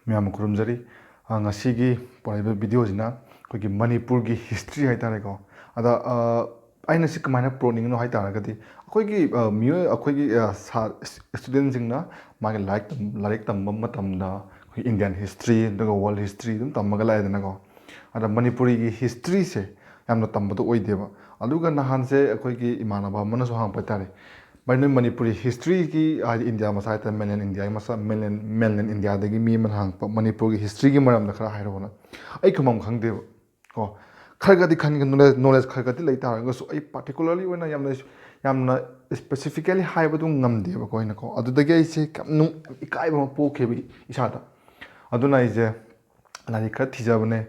ꯃꯌꯥꯝ ꯈꯨꯔꯨꯝꯖꯔꯤ ꯉꯁꯤꯒꯤ ꯄꯣꯔꯛꯏꯕ ꯚꯤꯗꯤꯑꯣꯁꯤꯅ ꯑꯩꯈꯣꯏꯒꯤ ꯃꯅꯤꯄꯨꯔꯒꯤ ꯍꯤꯁꯇ꯭ꯔꯤ ꯍꯥꯏꯇꯥꯔꯦꯀꯣ ꯑꯗ ꯑꯩꯅ ꯁꯤ ꯀꯃꯥꯏꯅ ꯄꯨꯔꯛꯅꯤꯡꯉꯤꯅꯣ ꯍꯥꯏꯇꯥꯔꯒꯗꯤ ꯑꯩꯈꯣꯏꯒꯤ ꯁ꯭ꯇꯨꯗꯦꯟꯁꯤꯡꯅ ꯃꯥꯒꯤ ꯂꯥꯏꯔꯤꯛ ꯇꯝꯕ ꯃꯇꯝꯗ ꯑꯩꯈꯣꯏ ꯏꯟꯗꯤꯌꯥꯟ ꯍꯤꯁꯇ꯭ꯔꯤ ꯑꯗꯨꯒ ꯋꯥꯔꯜ ꯍꯤꯁꯇ꯭ꯔꯤ ꯑꯗꯨꯝ ꯇꯝꯃꯒ ꯂꯥꯛꯑꯦꯗꯅꯀꯣ ꯑꯗ ꯃꯅꯤꯄꯨꯔꯤꯒꯤ ꯍꯤꯁꯇ꯭ꯔꯤꯁꯦ ꯌꯥꯝꯅ ꯇꯝꯕꯗꯣ ꯑꯣꯏꯗꯦꯕ ꯑꯗꯨꯒ ꯅꯍꯥꯟꯁꯦ ꯑꯩꯈꯣꯏꯒꯤ ꯏꯃꯥꯟꯅꯕ ꯑꯃꯅꯁꯨ ꯍꯪꯉꯛꯄ ꯍꯥꯏꯇꯥꯔꯦ ꯅꯣꯏ ꯃꯅꯤꯄꯨꯔꯤ ꯍꯤꯁꯇ꯭ꯔꯤꯒꯤ ꯍꯥꯏꯗꯤ ꯏꯟꯗꯤꯌꯥ ꯃꯆꯥ ꯍꯥꯏꯇꯥꯔꯦ ꯃꯦꯟꯂꯦꯟ ꯏꯟꯗꯤꯌꯥꯗꯒꯤ ꯃꯤ ꯑꯃꯅ ꯍꯪꯉꯛꯄ ꯃꯅꯤꯄꯨꯔꯒꯤ ꯍꯤꯁꯇ꯭ꯔꯤꯒꯤ ꯃꯔꯝꯗ ꯈꯔ ꯍꯥꯏꯔꯛꯑꯣꯅ ꯑꯩ ꯈꯪꯐꯝ ꯈꯪꯗꯦꯕ ꯀꯣ ꯈꯔꯒꯗꯤ ꯈꯪꯉꯦ ꯅꯣꯂꯦꯖ ꯈꯔꯒꯗꯤ ꯂꯩ ꯇꯥꯔꯒꯁꯨ ꯑꯩ ꯄꯥꯔꯇꯤꯀꯨꯂꯔꯂꯤ ꯑꯣꯏꯅ ꯌꯥꯝꯅ ꯁ꯭ꯄꯦꯁꯤꯐꯤꯀꯦꯂꯤ ꯍꯥꯏꯕꯗꯨ ꯉꯝꯗꯦꯕꯀꯣ ꯑꯩꯅꯀꯣ ꯑꯗꯨꯗꯒꯤ ꯑꯩꯁꯦ ꯌꯥꯝ ꯏꯀꯥꯏꯕ ꯑꯃ ꯄꯣꯛꯈꯤꯕ ꯏꯁꯥꯗ ꯑꯗꯨꯅ ꯑꯩꯁꯦ ꯂꯥꯏꯔꯤꯛ ꯈꯔ ꯊꯤꯖꯕꯅꯦ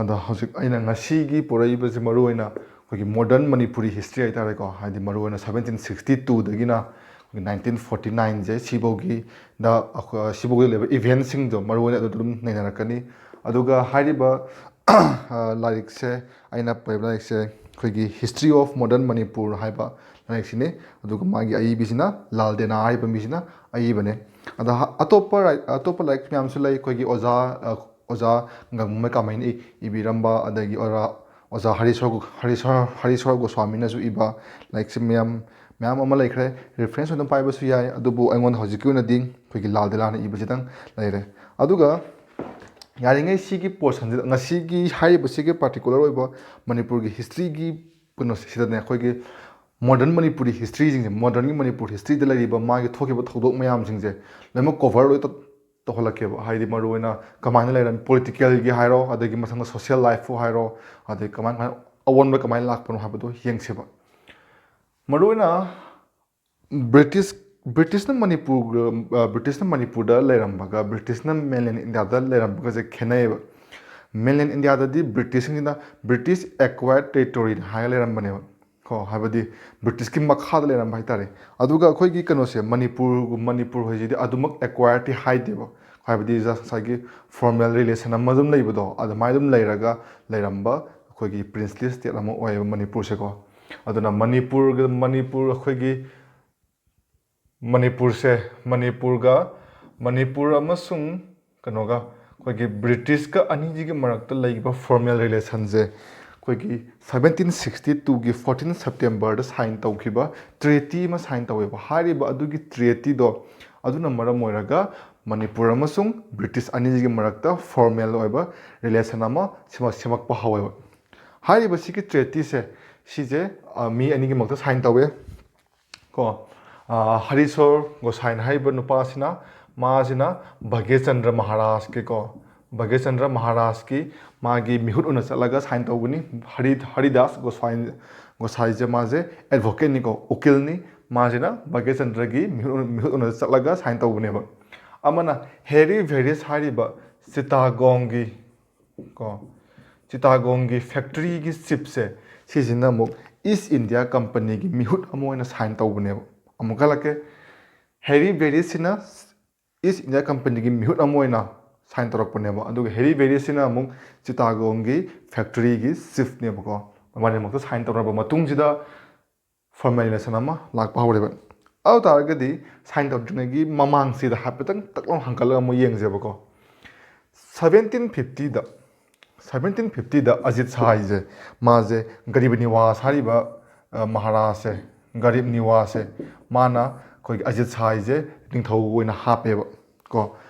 ꯑꯗꯣ ꯍꯧꯖꯤꯛ ꯑꯩꯅ ꯉꯁꯤꯒꯤ ꯄꯨꯔꯛꯏꯕꯁꯤ ꯃꯔꯨꯑꯣꯏꯅ ꯑꯩꯈꯣꯏꯒꯤ ꯃꯣꯗꯔꯟ ꯃꯅꯤꯄꯨꯔꯤ ꯍꯤꯁꯇ꯭ரி ꯍꯥꯏꯇꯥꯔꯦꯀꯣ ꯍꯥꯏꯗꯤ ꯃꯔꯨꯑꯣꯏꯅ 1762ꯗꯒꯤꯅ 1949ꯁꯦ ꯁꯤꯐꯥꯎꯒꯤ ꯂꯩꯕ ꯏꯚꯦꯟꯁꯤꯡꯗꯣ ꯃꯔꯨꯑꯣꯏꯅ ꯑꯗꯨꯝ ꯅꯩꯅꯔꯛꯀꯅꯤ ꯑꯗꯨꯒ ꯍꯥꯏꯔꯤꯕ ꯂꯥꯏꯔꯤꯛꯁꯦ ꯑꯩꯅ ꯄꯥꯏꯕ ꯂꯥꯏꯔꯤꯛꯁꯦ ꯑꯩꯈꯣꯏꯒꯤ ꯍꯤꯁꯇ꯭ꯔꯤ ꯑꯣꯐ ꯃꯣꯗꯔꯟ ꯃꯅꯤꯄꯨꯔ ꯍꯥꯏꯕ ꯂꯥꯏꯔꯤꯛꯁꯤꯅꯤ ꯑꯗꯨꯒ ꯃꯥꯒꯤ ꯑꯏꯕꯤꯁꯤꯅ ꯂꯥꯜ ꯗꯦꯅꯥ ꯍꯥꯏꯕ ꯃꯤꯁꯤꯅ ꯑꯏꯕꯅꯦ ꯑꯗ ꯑꯇꯣꯞꯄ ꯂꯥꯏꯔꯤꯛ ꯃꯌꯥꯝꯁꯨ ꯂꯩ ꯑꯩꯈꯣꯏꯒꯤ ꯑꯣꯖꯥ ꯒꯥꯡꯒꯨꯃꯩ ꯀꯥꯃꯩꯅ ꯏꯕꯤꯔꯝꯕ ꯑꯗꯒꯤ ꯑꯣꯖꯥ ꯍꯔꯤꯁꯣꯔ ꯒꯣꯁ꯭ꯋꯥꯃꯤꯅꯁꯨ ꯏꯕ ꯂꯥꯏꯔꯤꯛꯁꯦ ꯃꯌꯥꯝ ꯑꯃ ꯂꯩꯈ꯭ꯔꯦ ꯔꯤꯐ꯭ꯔꯦꯟꯁ ꯑꯗꯨꯝ ꯄꯥꯏꯕꯁꯨ ꯌꯥꯏ ꯑꯗꯨꯕꯨ ꯑꯩꯉꯣꯟꯗ ꯍꯧꯖꯤꯛꯀꯤ ꯑꯣꯏꯅꯗꯤ ꯑꯩꯈꯣꯏꯒꯤ ꯂꯥꯜ ꯗꯦꯅꯥꯅ ꯏꯕꯁꯤꯗꯪ ꯂꯩꯔꯦ ꯑꯗꯨꯒ ꯌꯥꯔꯤꯉꯩ ꯁꯤꯒꯤ ꯄꯣꯔꯁꯟꯁꯤꯗ ꯉꯁꯤꯒꯤ ꯍꯥꯏꯔꯤꯕꯁꯤꯒꯤ ꯄꯥꯔꯇꯤꯀꯨꯂꯔ ꯑꯣꯏꯕ ꯃꯅꯤꯄꯨꯔꯒꯤ ꯍꯤꯁꯇ꯭ꯔꯤꯒꯤ ꯀꯩꯅꯣꯁꯦ ꯁꯤꯗꯅꯦ ꯑꯩꯈꯣꯏꯒꯤ ꯃꯣꯗꯔꯟ ꯃꯅꯤꯄꯨꯔꯤ ꯍꯤꯁꯇ꯭ꯔꯤꯁꯤꯡꯁꯦ ꯃꯣꯗꯔꯟꯒꯤ ꯃꯅꯤꯄꯨꯔ ꯍꯤꯁꯇ꯭ꯔꯤꯗ ꯂꯩꯔꯤꯕ ꯃꯥꯒꯤ ꯊꯣꯛꯈꯤꯕ ꯊꯧꯗꯣꯛ ꯃꯌꯥꯝꯁꯤꯡꯁꯦ ꯂꯣꯏꯅꯃꯛ ꯀꯣꯚꯔ ꯂꯣꯏ ꯇꯧꯍꯜꯂꯛꯀꯦꯕ ꯍꯥꯏꯗꯤ ꯃꯔꯨꯑꯣꯏꯅ ꯀꯃꯥꯏꯅ ꯂꯩꯔꯝꯃꯤ ꯄꯣꯂꯤꯇꯤꯀꯦꯜꯒꯤ ꯍꯥꯏꯔꯣ ꯑꯗꯒꯤ ꯃꯊꯪꯗ ꯁꯣꯁꯤꯌꯦꯜ ꯂꯥꯏꯐꯄꯨ ꯍꯥꯏꯔോ ꯑꯗꯩ ꯀꯃꯥꯏꯅ ꯑꯑꯣꯟꯕ ꯀꯃꯥꯏꯅ ꯂꯥꯛꯄꯅꯣ ꯍꯥꯏꯕꯗꯣ ꯌꯦꯡꯁꯦꯕ ꯃꯔꯨꯑꯣꯏꯅ ꯕ꯭ꯔꯤꯇꯤꯁꯅ ꯃꯅꯤꯄꯨꯔꯗ ꯂꯩꯔꯝꯕꯒ ꯕ꯭ꯔꯤꯇꯤꯁꯅ ꯃꯦꯟꯂꯦꯟ ꯏꯟꯗꯤꯌꯥꯗ ꯂꯩꯔꯝꯕꯒꯁꯦ ꯈꯦꯠꯅꯩꯌꯦꯕ ꯃꯦꯟꯂꯦꯟ ꯏꯟꯗꯤꯌꯥꯗꯗꯤ ꯕ꯭ꯔꯤꯇꯤꯁꯁꯤꯡꯁꯤꯅ ꯕ꯭ꯔꯤꯇꯤꯁ ꯑꯦꯛꯋꯥꯌꯔ ꯇꯦꯔꯤꯇꯣꯔꯤ ꯍꯥꯏꯔꯒ ꯂꯩꯔꯝꯕꯅꯦꯕ ꯀꯣ ꯍꯥꯏꯕꯗꯤ ꯕ꯭ꯔꯤꯇꯤꯁꯀꯤ ꯃꯈꯥꯗ ꯂꯩꯔꯝꯕ ꯍꯥꯏꯇꯥꯔꯦ ꯑꯗꯨꯒ ꯑꯩꯈꯣꯏꯒꯤ ꯀꯩꯅꯣꯁꯦ ꯃꯅꯤꯄꯨꯔ ꯍꯥꯏꯁꯤꯗꯤ ꯑꯗꯨꯃꯛ ꯑꯦꯛꯋꯥꯌꯔꯗꯤ ꯍꯥꯏꯗꯦꯕ ꯍꯥꯏꯕꯗꯤ ꯖꯁ ꯉꯁꯥꯏꯒꯤ ꯐꯣꯔꯃꯦꯜ ꯔꯤꯂꯦꯁꯟ ꯑꯃ ꯑꯗꯨꯝ ꯂꯩꯕꯗꯣ ꯑꯗꯨꯃꯥꯏꯅ ꯑꯗꯨም ꯂꯩꯔꯝꯕ ꯑꯩꯈꯣꯏꯒꯤ ꯄ꯭ꯔꯤꯟꯁꯂꯤ ꯁ꯭ꯇꯦꯠ ꯑꯃ ꯑꯣꯏꯌꯦꯕ ꯃꯅꯤꯄꯨꯔꯁꯦꯀꯣ ꯑꯗꯨꯅ ꯃꯅꯤꯄꯨꯔ ꯑꯃꯁꯨꯡ ꯀꯩꯅꯣꯒ ꯑꯩꯈꯣꯏꯒꯤ ꯕ꯭ꯔꯤꯇꯤꯁꯀ ꯑꯅꯤꯁꯤꯒꯤ ꯃꯔꯛꯇ ꯂꯩꯕ ꯐꯣꯔꯃꯦꯜ ꯔꯤꯂꯦꯁꯟꯁꯦ ꯑꯩꯈꯣꯏꯒꯤ 1762ꯒꯤ 14 ꯁꯦꯞꯇꯦꯝꯕꯔꯗ ꯁꯥꯏꯟ ꯇꯧꯈꯤꯕ ꯇ꯭ꯔꯦꯇꯤ ꯑꯃ ꯁꯥꯏꯟ ꯇꯧꯋꯦꯕ ꯍꯥꯏꯔꯤꯕ ꯑꯗꯨꯒꯤ ꯇ꯭ꯔꯦꯇꯤꯗꯣ ꯑꯗꯨꯅ ꯃꯔꯝ ꯑꯣꯏꯔꯒ ꯃꯅꯤꯄꯨꯔ ꯑꯃꯁꯨꯡ ꯕ꯭ꯔꯤꯇꯤꯁ ꯑꯅꯤꯁꯤꯒꯤ ꯃꯔꯛꯇ ꯐꯣꯔꯃꯦꯜ ꯑꯣꯏꯕ ꯔꯤꯂꯦꯁꯟ ꯑꯃ ꯁꯦꯝꯃꯛꯄ ꯍꯧꯋꯦꯕ ꯍꯥꯏꯔꯤꯕ ꯁꯤꯒꯤ ꯇ꯭ꯔꯦꯇꯤꯁꯦ ꯁꯤꯁꯦ ꯃꯤ ꯑꯅꯤꯒꯤ ꯃꯔꯛꯇ ꯁꯥꯏꯟ ꯇꯧꯋꯦ ꯀꯣ ꯍꯔꯤꯁꯣꯔ ꯒꯣꯁꯥꯏꯟ ꯍꯥꯏꯔꯤꯕ ꯅꯨꯄꯥꯁꯤꯅ ꯃꯥꯁꯤꯅ ꯚꯒꯦꯆꯟꯗ꯭ꯔ ꯃꯍꯥꯔꯥꯖꯀꯤ ꯃꯥꯒꯤ ꯃꯤꯍꯨꯠ ꯑꯣꯏꯅ ꯆꯠꯂꯒ ꯁꯥꯏꯟ ꯇꯧꯒꯅꯤ ꯍꯔꯤꯗꯥꯁ ꯒꯣꯁꯥꯏꯁꯦ ꯃꯥꯁꯦ ꯑꯦꯗꯚꯣꯀꯦꯠꯅꯤꯀꯣ ꯎꯀꯤꯜꯅꯤ ꯃꯥꯁꯤꯅ ꯚꯒꯦꯆꯟꯗ꯭ꯔꯒꯤ ꯃꯤꯍꯨꯠ ꯑꯣꯏꯅ ꯆꯠꯂꯒ ꯁꯥꯏꯟ ꯇꯧꯕꯅꯦꯕ ꯑꯃꯅ ꯍꯦꯔꯤ ꯚꯦꯔꯤꯁ ꯍꯥꯏꯔꯤꯕ ꯆꯤꯇꯥꯒꯣꯡꯒꯤ ꯐꯦꯛꯇ꯭ꯔꯤꯒꯤ ꯆꯤꯞꯁꯦ ꯁꯤꯁꯤꯅ ꯑꯃꯨꯛ ꯏꯁ ꯏꯟꯗꯤꯌꯥ ꯀꯝꯄꯅꯤꯒꯤ ꯃꯤꯍꯨꯠ ꯑꯃ ꯑꯣꯏꯅ ꯁꯥꯏꯟ ꯇꯧꯕꯅꯦꯕ ꯑꯃꯨꯛ ꯍꯜꯂꯛꯀꯦ ꯍꯦꯔꯤ ꯚꯦꯔꯤꯁꯁꯤꯅ ꯏꯁ ꯏꯟꯗꯤꯌꯥ ꯀꯝꯄꯅꯤꯒꯤ ꯃꯤꯍꯨꯠ ꯑꯃ ꯑꯣꯏꯅ ꯁꯥꯏꯟ ꯇꯧꯔꯛꯄꯅꯦꯕ ꯑꯗꯨꯒ ꯍꯦꯔꯤ ꯚꯦꯔꯤꯁꯁꯤꯅ ꯑꯃꯨꯛ ꯆꯤꯇꯥꯒꯣꯡꯒꯤ ꯐꯦꯛꯇ꯭ꯔꯤꯒꯤ ꯆꯤꯐꯅꯦꯕꯀꯣ ꯃꯕꯥꯅꯤꯃꯛꯇ ꯁꯥꯏꯟ ꯇꯧꯔꯕ ꯃꯇꯨꯡꯁꯤꯗ ꯐꯣꯔꯃꯦꯂꯦꯁꯟ ꯑꯃ ꯂꯥꯛꯄ ꯍꯧꯔꯦꯕ ꯑꯗꯨ ꯇꯥꯔꯒꯗꯤ ꯁꯥꯏꯟ ꯇꯧꯗ꯭ꯔꯤꯉꯩꯒꯤ ꯃꯃꯥꯡꯁꯤꯗ ꯍꯥꯏꯐꯦꯠꯇꯪ ꯇꯛꯂꯥꯎ ꯍꯪꯀꯠꯂꯒ ꯑꯃꯨꯛ ꯌꯦꯡꯖꯦꯕꯀꯣ 1750ꯗ ꯑꯖꯤꯠ ꯁꯥꯍꯁꯦ ꯃꯥꯁꯦ ꯒꯔꯤꯕ ꯅꯤꯋꯥꯁ ꯍꯥꯏꯔꯤꯕ ꯃꯍꯥꯔꯥꯖꯁꯦ ꯒꯔꯤꯕ ꯅꯤꯋꯥꯁꯁꯦ ꯃꯥꯅ ꯑꯩꯈꯣꯏꯒꯤ ꯑꯖꯤꯠ ꯁꯥꯍꯁꯦ ꯅꯤꯡꯊꯧ ꯑꯣꯏꯅ ꯍꯥꯞꯄꯦꯕ ꯀꯣ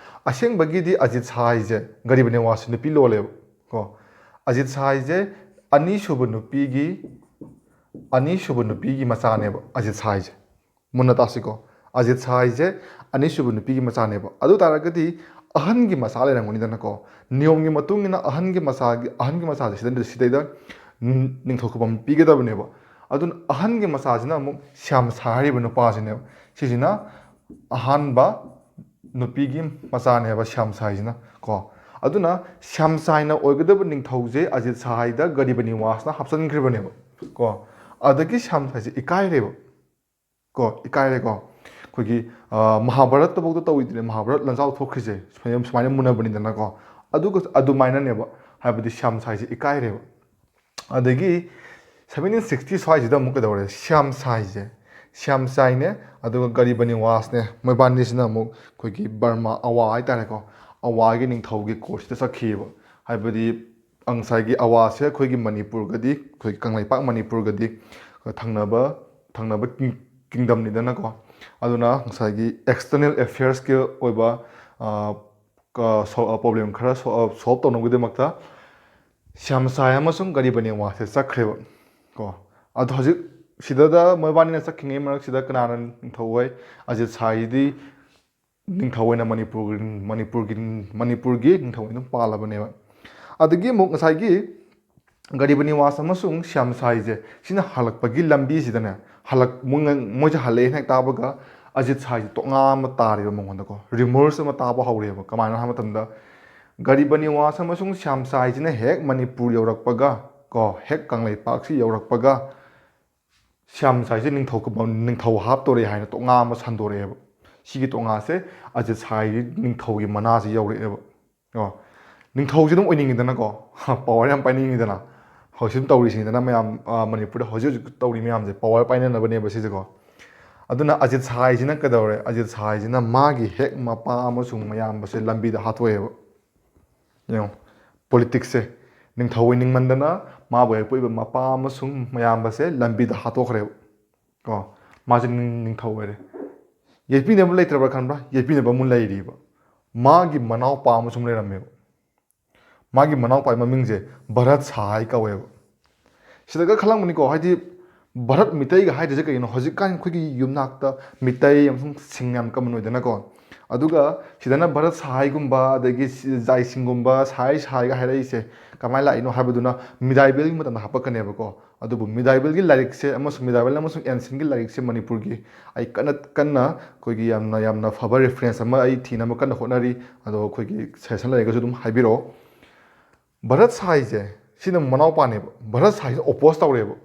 ꯑꯁꯦꯡꯕꯒꯤꯗꯤ ꯑꯖꯤꯠ ꯁꯥꯍꯁꯦ ꯒꯔꯤꯕ ꯅꯤꯋꯥꯁ ꯅꯨꯄꯤ ꯂꯣꯜꯂꯦꯕ ꯀꯣ ꯑꯖꯤꯠ ꯁꯥꯍꯁꯦ ꯑꯅꯤꯁꯨꯕ ꯅꯨꯄꯤꯒꯤ ꯃꯆꯥꯅꯦꯕ ꯑꯖꯤꯠ ꯁꯥꯍꯁꯦ ꯃꯨꯟꯅ ꯇꯥꯁꯤꯀꯣ ꯑꯖꯤꯠ ꯁꯥꯍꯁꯦ ꯑꯅꯤꯁꯨꯕ ꯅꯨꯄꯤꯒꯤ ꯃꯆꯥꯅꯦꯕ ꯑꯗꯨ ꯇꯥꯔꯒꯗꯤ ꯑꯍꯟꯒꯤ ꯃꯆꯥ ꯂꯩꯔꯝꯒꯅꯤꯗꯅꯀꯣ ꯅꯤꯌꯣꯝꯒꯤ ꯃꯇꯨꯡ ꯏꯟꯅ ꯑꯍꯟꯒꯤ ꯃꯆꯥꯁꯦ ꯁꯤꯗꯩꯗ ꯅꯤꯡꯊꯧ ꯄꯤꯒꯗꯕꯅꯦꯕ ꯑꯗꯨꯅ ꯑꯍꯟꯒꯤ ꯃꯆꯥꯁꯤꯅ ꯑꯃꯨꯛ ꯁ꯭ꯌꯥꯝꯁꯥ ꯍꯥꯏꯔꯤꯕ ꯅꯨꯄꯥꯁꯤꯅꯦꯕ ꯁꯤꯁꯤꯅ ꯑꯍꯥꯟꯕ ꯅꯨꯄꯤꯒꯤ ꯃꯆꯥꯅꯦꯕ ꯁ꯭ꯌꯥꯝꯁꯥꯏꯁꯤꯅ ꯀꯣ ꯑꯗꯨꯅ ꯁ꯭ꯌꯥꯝꯁꯥꯏꯅ ꯑꯣꯏꯒꯗꯕ ꯅꯤꯡꯊꯧꯁꯦ ꯑꯖꯤꯠ ꯁꯥꯍꯗ ꯒꯔꯤꯕ ꯅꯤꯋꯥꯁꯅ ꯍꯥꯞꯆꯤꯟꯈ꯭ꯔꯤꯕꯅꯦꯕ ꯀꯣ ꯑꯗꯒꯤ ꯁ꯭ꯌꯥꯝꯁꯥꯏꯁꯦ ꯏꯀꯥꯏꯔꯦꯀꯣ ꯑꯩꯈꯣꯏꯒꯤ ꯃꯍꯥꯚꯥꯔꯠꯇꯐꯥꯎꯗ ꯇꯧꯏꯗꯅꯦ ꯃꯍꯥꯚꯥꯔꯠ ꯂꯟꯖꯥꯎ ꯊꯣꯛꯈ꯭ꯔꯤꯁꯦ ꯁꯨꯃꯥꯏꯅ ꯃꯨꯟꯅꯕꯅꯤꯗꯅꯀꯣ ꯑꯗꯨꯒ ꯑꯗꯨꯃꯥꯏꯅꯅꯦꯕ ꯍꯥꯏꯕꯗꯤ ꯁ꯭ꯌꯥꯝꯁꯥꯏꯁꯦ ꯏꯀꯥꯏꯔꯦꯕ ꯑꯗꯒꯤ 1760 ꯁ꯭ꯋꯥꯏꯁꯤꯗ ꯑꯃꯨꯛ ꯀꯩꯗꯧꯔꯦ ꯁ꯭ꯌꯥꯝꯁꯥꯏꯅꯦ ꯑꯗꯨꯒ ꯒꯔꯤꯕ ꯅꯤꯋꯥꯁꯅꯦ ꯃꯣꯏꯕꯥꯅꯤꯁꯤꯅ ꯑꯃꯨꯛ ꯑꯩꯈꯣꯏꯒꯤ ꯕꯔꯃꯥ ꯑꯋꯥ ꯍꯥꯏꯇꯥꯔꯦꯀꯣ ꯑꯋꯥꯒꯤ ꯅꯤꯡꯊꯧꯒꯤ ꯀꯣꯔꯠꯁꯤꯗ ꯆꯠꯈꯤꯑꯕ ꯍꯥꯏꯕꯗꯤ ꯉꯁꯥꯏꯒꯤ ꯑꯋꯥꯁꯦ ꯑꯩꯈꯣꯏꯒꯤ ꯃꯅꯤꯄꯨꯔꯒꯗꯤ ꯑꯩꯈꯣꯏ ꯀꯪꯂꯩꯄꯥꯛ ꯃꯅꯤꯄꯨꯔꯒꯗꯤ ꯊꯪꯅꯕ ꯀꯤꯡꯗꯝꯅꯤꯗꯅꯀꯣ ꯑꯗꯨꯅ ꯉꯁꯥꯏꯒꯤ ꯑꯦꯛꯁꯇꯔꯅꯦꯜ ꯑꯦꯐꯤꯌꯔꯁꯀꯤ ꯑꯣꯏꯕ ꯄ꯭ꯔꯣꯕ꯭ꯂꯦꯝ ꯈꯔ ꯁꯣꯜꯕ ꯇꯧꯅꯕꯒꯤꯗꯃꯛꯇ ꯁ꯭ꯌꯥꯝꯁꯥꯏ ꯑꯃꯁꯨꯡ ꯒꯔꯤꯕꯅꯦꯋꯥꯁꯦ ꯆꯠꯈ꯭ꯔꯦꯕ ꯀꯣ ꯑꯗꯣ ꯍꯧꯖꯤꯛ ꯁꯤꯗ ꯃꯣꯏꯕꯥꯅꯤꯅ ꯆꯠꯈꯤꯉꯩ ꯃꯔꯛꯁꯤꯗ ꯀꯅꯥꯅ ꯅꯤꯡꯊꯧ ꯑꯣꯏ ꯑꯖꯤꯠ ꯁꯥꯏꯗꯤ ꯅꯤꯡꯊꯧ ꯑꯣꯏꯅ ꯃꯅꯤꯄꯨꯔꯒꯤ ꯅꯤꯡꯊꯧ ꯑꯗꯨꯝ ꯄꯥꯜꯂꯕꯅꯦꯕ ꯑꯗꯒꯤ ꯑꯃꯨꯛ ꯉꯁꯥꯏꯒꯤ ꯒꯔꯤꯕꯅꯤꯋꯥꯁ ꯑꯃꯁꯨꯡ ꯁ꯭ꯌꯥꯝꯁꯥꯏꯁꯦ ꯁꯤꯅ ꯍꯜꯂꯛꯄꯒꯤ ꯂꯝꯕꯤꯁꯤꯗꯅꯦ ꯃꯣꯏꯁꯦ ꯍꯜꯂꯛꯑꯦ ꯍꯦꯛ ꯇꯥꯕꯒ ꯑꯖꯤꯠ ꯁꯥꯏꯁꯦ ꯇꯣꯉꯥ ꯑꯃ ꯇꯥꯔꯦꯕ ꯃꯉꯣꯟꯗꯀꯣ ꯔꯤꯃꯣꯔꯁ ꯑꯃ ꯇꯥꯕ ꯍꯧꯔꯦꯕ ꯀꯃꯥꯏꯅ ꯍꯥꯏꯕ ꯃꯇꯝꯗ ꯒꯔꯤꯕꯅꯤꯋꯥꯁ ꯑꯃꯁꯨꯡ ꯁ꯭ꯌꯥꯝꯁꯥꯏꯁꯤꯅ ꯍꯦꯛ ꯃꯅꯤꯄꯨꯔ ꯌꯧꯔꯛꯄꯒ ꯍꯦꯛ ꯀꯪꯂꯩꯄꯥꯛꯁꯤ ꯌꯧꯔꯛꯄꯒ ꯁ꯭ꯌꯥꯝꯁꯥꯏꯁꯦ ꯅꯤꯡꯊꯧ ꯍꯥꯞꯇꯣꯔꯦ ꯍꯥꯏꯅ ꯇꯣꯉꯥ ꯑꯃ ꯁꯟꯗꯣꯔꯛꯑꯦꯕ ꯁꯤꯒꯤ ꯇꯣꯉꯥꯁꯦ ꯑꯖꯤꯠ ꯁꯥꯏꯒꯤ ꯅꯤꯡꯊꯧꯒꯤ ꯃꯅꯥꯁꯤ ꯌꯧꯔꯛꯑꯦꯕ ꯅꯤꯡꯊꯧꯁꯤ ꯑꯗꯨꯝ ꯑꯣꯏꯅꯤꯡꯉꯤꯗꯅꯀꯣ ꯄꯋꯥꯔ ꯌꯥꯝ ꯄꯥꯏꯅꯤꯡꯉꯤꯗꯅ ꯍꯧꯖꯤꯛ ꯑꯗꯨꯝ ꯇꯧꯔꯤꯁꯤꯅꯤꯗꯅ ꯃꯌꯥꯝ ꯃꯅꯤꯄꯨꯔꯗ ꯍꯧꯖꯤꯛ ꯇꯧꯔꯤ ꯃꯌꯥꯝꯁꯦ ꯄꯋꯥꯔ ꯄꯥꯏꯅꯅꯕꯅꯦꯕ ꯁꯤꯁꯦꯀꯣ ꯑꯗꯨꯅ ꯑꯖꯤꯠ ꯁꯥꯏꯁꯤꯅ ꯀꯩꯗꯧꯔꯦ ꯑꯖꯤꯠ ꯁꯥꯏꯁꯤꯅ ꯃꯥꯒꯤ ꯍꯦꯛ ꯃꯄꯥ ꯑꯃꯁꯨꯡ ꯃꯌꯥꯝꯕꯁꯦ ꯂꯝꯕꯤꯗ ꯍꯥꯠꯇꯣꯛꯑꯦꯕ ꯌꯦꯡꯉꯣ ꯄꯣꯂꯤꯇꯤꯛꯁꯁꯦ ꯅꯤꯡꯊꯧ ꯑꯣꯏꯅꯤꯡꯃꯟꯗꯅ ꯃꯥꯕꯨ ꯍꯦꯛ ꯄꯣꯛꯏꯕ ꯃꯄꯥ ꯑꯃꯁꯨꯡ ꯃꯌꯥꯝꯕꯁꯦ ꯂꯝꯕꯤꯗ ꯍꯥꯠꯇꯣꯛꯈ꯭ꯔꯦꯕ ꯃꯥꯁꯦ ꯅꯤꯡꯊꯧ ꯑꯣꯏꯔꯦ ꯌꯦꯠꯄꯤꯅꯕ ꯂꯩꯇ꯭ꯔꯕ꯭ꯔꯥ ꯈꯟꯕ꯭ꯔꯥ ꯌꯦꯠꯄꯤꯅꯕ ꯑꯃꯨꯛ ꯂꯩꯔꯤꯕ ꯃꯥꯒꯤ ꯃꯅꯥꯎꯄꯥ ꯑꯃꯁꯨꯡ ꯂꯩꯔꯝꯃꯦꯕ ꯃꯥꯒꯤ ꯃꯅꯥꯎꯄꯥꯒꯤ ꯃꯃꯤꯡꯁꯦ ꯚꯔꯠ ꯁꯥꯏ ꯀꯧꯋꯦꯕ ꯁꯤꯗꯒ ꯈꯜꯂꯝꯒꯅꯤꯀꯣ ꯍꯥꯏꯗꯤ ꯚꯥꯔꯠ ꯃꯤꯇꯩꯒ ꯍꯥꯏꯗ꯭ꯔꯤꯁꯦ ꯀꯩꯒꯤꯅꯣ ꯍꯧꯖꯤꯛꯀꯥꯟ ꯑꯩꯈꯣꯏꯒꯤ ꯌꯨꯝꯅꯥꯛꯇ ꯃꯤꯇꯩ ꯑꯃꯁꯨꯡ ꯁꯤꯡ ꯌꯥꯝ ꯀꯃꯟ ꯑꯣꯏꯗꯅꯀꯣ ꯑꯗꯨꯒ ꯁꯤꯗꯅ ꯚꯥꯔꯠ ꯁꯍꯥꯏꯒꯨꯝꯕ ꯑꯗꯒꯤ ꯖꯥꯏꯁꯤꯡꯒꯨꯝꯕ ꯁꯥꯏꯒ ꯍꯥꯏꯔꯛꯏꯁꯦ ꯀꯃꯥꯏꯅ ꯂꯥꯛꯏꯅꯣ ꯍꯥꯏꯕꯗꯨꯅ ꯃꯤꯗꯥꯏꯕꯦꯜꯒꯤ ꯃꯇꯝꯗ ꯍꯥꯞꯄꯛꯀꯅꯦꯕꯀꯣ ꯑꯗꯨꯕꯨ ꯃꯤꯗꯥꯏꯕꯦꯜꯒꯤ ꯂꯥꯏꯔꯤꯛꯁꯦ ꯃꯤꯗꯥꯏꯕꯦꯜ ꯑꯃꯁꯨꯡ ꯑꯦꯟꯁꯤꯟꯒꯤ ꯂꯥꯏꯔꯤꯛꯁꯦ ꯃꯅꯤꯄꯨꯔꯒꯤ ꯑꯩ ꯀꯟꯅ ꯑꯩꯈꯣꯏꯒꯤ ꯌꯥꯝꯅ ꯐꯕ ꯔꯤꯐꯔꯦꯟꯁ ꯑꯃ ꯑꯩ ꯊꯤꯅꯕ ꯀꯟꯅ ꯍꯣꯠꯅꯔꯤ ꯑꯗꯣ ꯑꯩꯈꯣꯏꯒꯤ ꯁꯦꯁꯟ ꯂꯩꯔꯒꯁꯨ ꯑꯗꯨꯝ ꯍꯥꯏꯕꯤꯔꯛꯑꯣ ꯚꯔꯠ ꯁꯥꯏꯁꯦ ꯁꯤꯅ ꯃꯅꯥꯎꯄꯥꯅꯦꯕ ꯚꯔꯠ ꯁꯥꯏꯁꯦ ꯑꯣꯄꯣꯁ ꯇꯧꯔꯦꯕ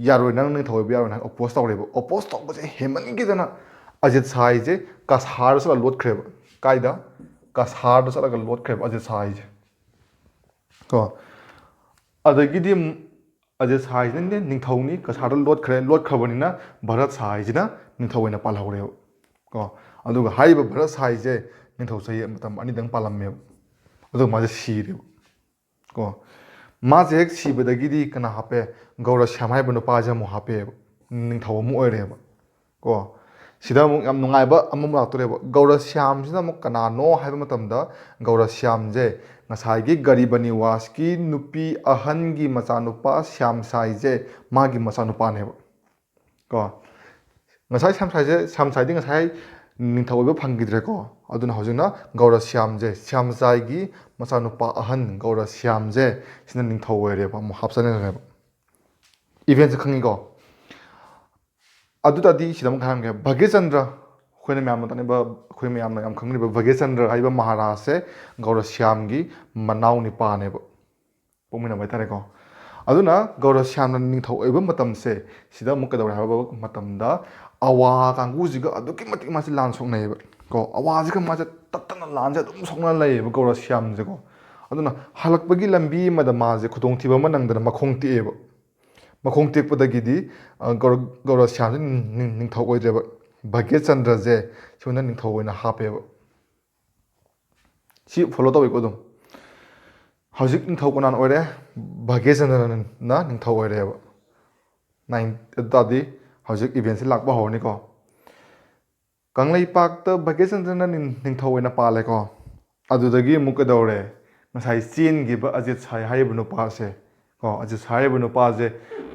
ꯌꯥꯔꯣꯏ ꯅꯪ ꯅꯤꯡꯊꯧ ꯑꯣꯏꯕ ꯌꯥꯔꯣꯏ ꯅꯪ ꯑꯣꯄꯣꯁ ꯇꯧꯔꯦꯕ ꯑꯣꯄꯣꯁ ꯇꯧꯕꯁꯦ ꯍꯦꯟꯃꯟꯈꯤꯗꯅ ꯑꯖꯤꯠ ꯁꯥꯏꯁꯦ ꯀꯁꯥꯔꯗ ꯆꯠꯂꯒ ꯂꯣꯠꯈ꯭ꯔꯦꯕ ꯀꯥꯏꯗ ꯀꯁꯥꯔꯗ ꯆꯠꯂꯒ ꯂꯣꯠꯈ꯭ꯔꯦꯕ ꯑꯖꯤꯠ ꯁꯥꯏꯁꯦ ꯑꯗꯒꯤꯗꯤ ꯑꯖꯤꯠ ꯁꯥꯏꯁꯤꯅ ꯅꯤꯡꯊꯧꯅꯤ ꯀꯁꯥꯔꯗ ꯂꯣꯠꯈ꯭ꯔꯕꯅꯤꯅ ꯚꯔꯠ ꯁꯥꯏꯁꯤꯅ ꯅꯤꯡꯊꯧ ꯑꯣꯏꯅ ꯄꯥꯜꯍꯧꯔꯦꯕ ꯑꯗꯨꯒ ꯍꯥꯏꯔꯤꯕ ꯚꯔꯠ ꯁꯥꯏꯁꯦ ꯅꯤꯡꯊꯧ ꯆꯍꯤ ꯃꯇꯝ ꯑꯅꯤꯗꯪ ꯄꯥꯜꯂꯝꯃꯦꯕ ꯑꯗꯨꯒ ꯃꯥꯁꯦ ꯁꯤꯔꯦꯕ ꯃꯥꯁꯦ ꯍꯦꯛ ꯁꯤꯕꯗꯒꯤꯗꯤ ꯀꯅꯥ ꯍꯥꯞꯄꯦ ꯒꯧꯔꯁ꯭ꯌꯥꯝ ꯍꯥꯏꯕ ꯅꯨꯄꯥꯁꯦ ꯑꯃꯨꯛ ꯍꯥꯞꯄꯦꯕ ꯅꯤꯡꯊꯧ ꯑꯃꯨꯛ ꯑꯣꯏꯔꯦꯕ ꯁꯤꯗ ꯑꯃꯨꯛ ꯌꯥꯝ ꯅꯨꯡꯉꯥꯏꯕ ꯑꯃꯃꯨꯛ ꯂꯥꯛꯇꯣꯔꯦꯕ ꯒꯧꯔꯁ꯭ꯌꯥꯝꯁꯤꯅ ꯑꯃꯨꯛ ꯀꯅꯥꯅꯣ ꯍꯥꯏꯕ ꯃꯇꯝꯗ ꯒꯧꯔꯁ꯭ꯌꯥꯝꯁꯦ ꯉꯁꯥꯏꯒꯤ ꯒꯔꯤꯕꯅꯤꯋꯥꯁꯀꯤ ꯅꯨꯄꯤ ꯑꯍꯟꯒꯤ ꯃꯆꯥꯅꯨꯄꯥ ꯁ꯭ꯌꯥꯝꯁꯥꯏꯁꯦ ꯃꯥꯒꯤ ꯃꯆꯥꯅꯨꯄꯥꯅꯦꯕ ꯉꯁꯥꯏ ꯁ꯭ꯌꯥꯝꯁꯥꯏꯗꯤ ꯉꯁꯥꯏ ꯅꯤꯡꯊꯧ ꯑꯣꯏꯕ ꯐꯪꯈꯤꯗ꯭ꯔꯦꯀꯣ ꯑꯗꯨꯅ ꯍꯧꯖꯤꯛꯅ ꯒꯧꯔꯁ꯭ꯌꯥꯝꯁꯦ ꯁ꯭ꯌꯥꯝꯁꯥꯏꯒꯤ ꯃꯆꯥꯅꯨꯄꯥ ꯑꯍꯟ ꯒꯧꯔꯁ꯭ꯌꯥꯝꯁꯦ ꯁꯤꯅ ꯅꯤꯡꯊꯧ ꯑꯣꯏꯔꯦꯕ ꯑꯃꯨꯛ ꯍꯥꯞꯆꯟꯈ꯭ꯔꯦꯕ ꯏꯚꯦꯟꯁꯦ ꯈꯪꯉꯤꯀꯣ ꯑꯗꯨꯗꯗꯤ ꯁꯤꯗ ꯑꯃꯨꯛ ꯍꯥꯏꯔꯝꯒꯦ ꯚꯒꯦꯆꯟꯗ꯭ꯔ ꯑꯩꯈꯣꯏꯅ ꯃꯌꯥꯝꯅ ꯇꯥꯅꯤꯡꯕ ꯑꯩꯈꯣꯏ ꯃꯌꯥꯝꯅ ꯌꯥꯝ ꯈꯪꯅꯔꯤꯕ ꯚꯒꯦꯆꯟꯗ꯭ꯔ ꯍꯥꯏꯕ ꯃꯍꯥꯔꯥꯖꯁꯦ ꯒꯧꯔꯁ꯭ꯌꯥꯝꯒꯤ ꯃꯅꯥꯎ ꯅꯤꯄꯥꯅꯦꯕ ꯄꯣꯛꯃꯤꯟꯅꯕ ꯍꯥꯏꯇꯥꯔꯦꯀꯣ ꯑꯗꯨꯅ ꯒꯧꯔꯁ꯭ꯌꯥꯝꯅ ꯅꯤꯡꯊꯧ ꯑꯣꯏꯕ ꯃꯇꯝꯁꯦ ꯁꯤꯗ ꯑꯃꯨꯛ ꯀꯩꯗꯧꯔꯦ ꯍꯥꯏꯕ ꯃꯇꯝꯗ ꯑꯋꯥ ꯀꯥꯡꯕꯨꯁꯤꯒ ꯑꯗꯨꯛꯀꯤ ꯃꯇꯤꯛ ꯃꯥꯁꯦ ꯂꯥꯟ ꯁꯣꯛꯅꯩꯌꯦꯕ ꯑꯋꯥꯁꯤꯒ ꯃꯥꯁꯦ ꯇꯠꯇꯅ ꯂꯥꯟꯁꯦ ꯑꯗꯨꯝ ꯁꯣꯛꯅ ꯂꯩꯌꯦꯕ ꯒꯧꯔꯁ꯭ꯌꯥꯝꯁꯦꯀꯣ ꯑꯗꯨꯅ ꯍꯜꯂꯛꯄꯒꯤ ꯂꯝꯕꯤ ꯑꯃꯗ ꯃꯥꯁꯦ ꯈꯨꯗꯣꯡꯊꯤꯕ ꯑꯃ ꯅꯪꯗꯅ ꯃꯈꯣꯡ ꯇꯦꯛꯑꯦꯕ ꯃꯈꯣꯡ ꯇꯦꯛꯄꯗꯒꯤꯗꯤ ꯒꯧꯔꯁ꯭ꯌꯥꯝꯁꯦ ꯅꯤꯡꯊꯧ ꯑꯣꯏꯗ꯭ꯔꯦꯕ ꯚꯒꯦꯆꯟꯗ꯭ꯔꯁꯦ ꯁꯤꯉꯣꯟꯗ ꯅꯤꯡꯊꯧ ꯑꯣꯏꯅ ꯍꯥꯞꯄꯦꯕ ꯁꯤ ꯐꯣꯂꯣ ꯇꯧꯋꯤꯀꯣ ꯑꯗꯨꯝ ꯍꯧꯖꯤꯛ ꯅꯤꯡꯊꯧ ꯀꯅꯥꯅ ꯑꯣꯏꯔꯦ ꯚꯒꯦꯆꯟꯗ꯭ꯔꯅ ꯅꯤꯡꯊꯧ ꯑꯣꯏꯔꯦꯕ ꯑꯗꯨ ꯇꯥꯔꯗꯤ ꯍꯧꯖꯤꯛ ꯏꯚꯦꯟꯁꯦ ꯂꯥꯛꯄ ꯍꯧꯔꯅꯤꯀꯣ ꯀꯪꯂꯩꯄꯥꯛꯇ ꯚꯒꯦꯆꯟꯗ꯭ꯔꯅ ꯅꯤꯡꯊꯧ ꯑꯣꯏꯅ ꯄꯥꯜꯂꯦꯀꯣ ꯑꯗꯨꯗꯒꯤ ꯑꯃꯨꯛ ꯀꯩꯗꯧꯔꯦ ꯉꯁꯥꯏ ꯆꯦꯟꯈꯤꯕ ꯑꯖꯤꯠ ꯁꯥꯏ ꯍꯥꯏꯔꯤꯕ ꯅꯨꯄꯥꯁꯦ ꯑꯖꯤꯠ ꯁꯥꯏ ꯍꯥꯏꯔꯤꯕ ꯅꯨꯄꯥꯁꯦ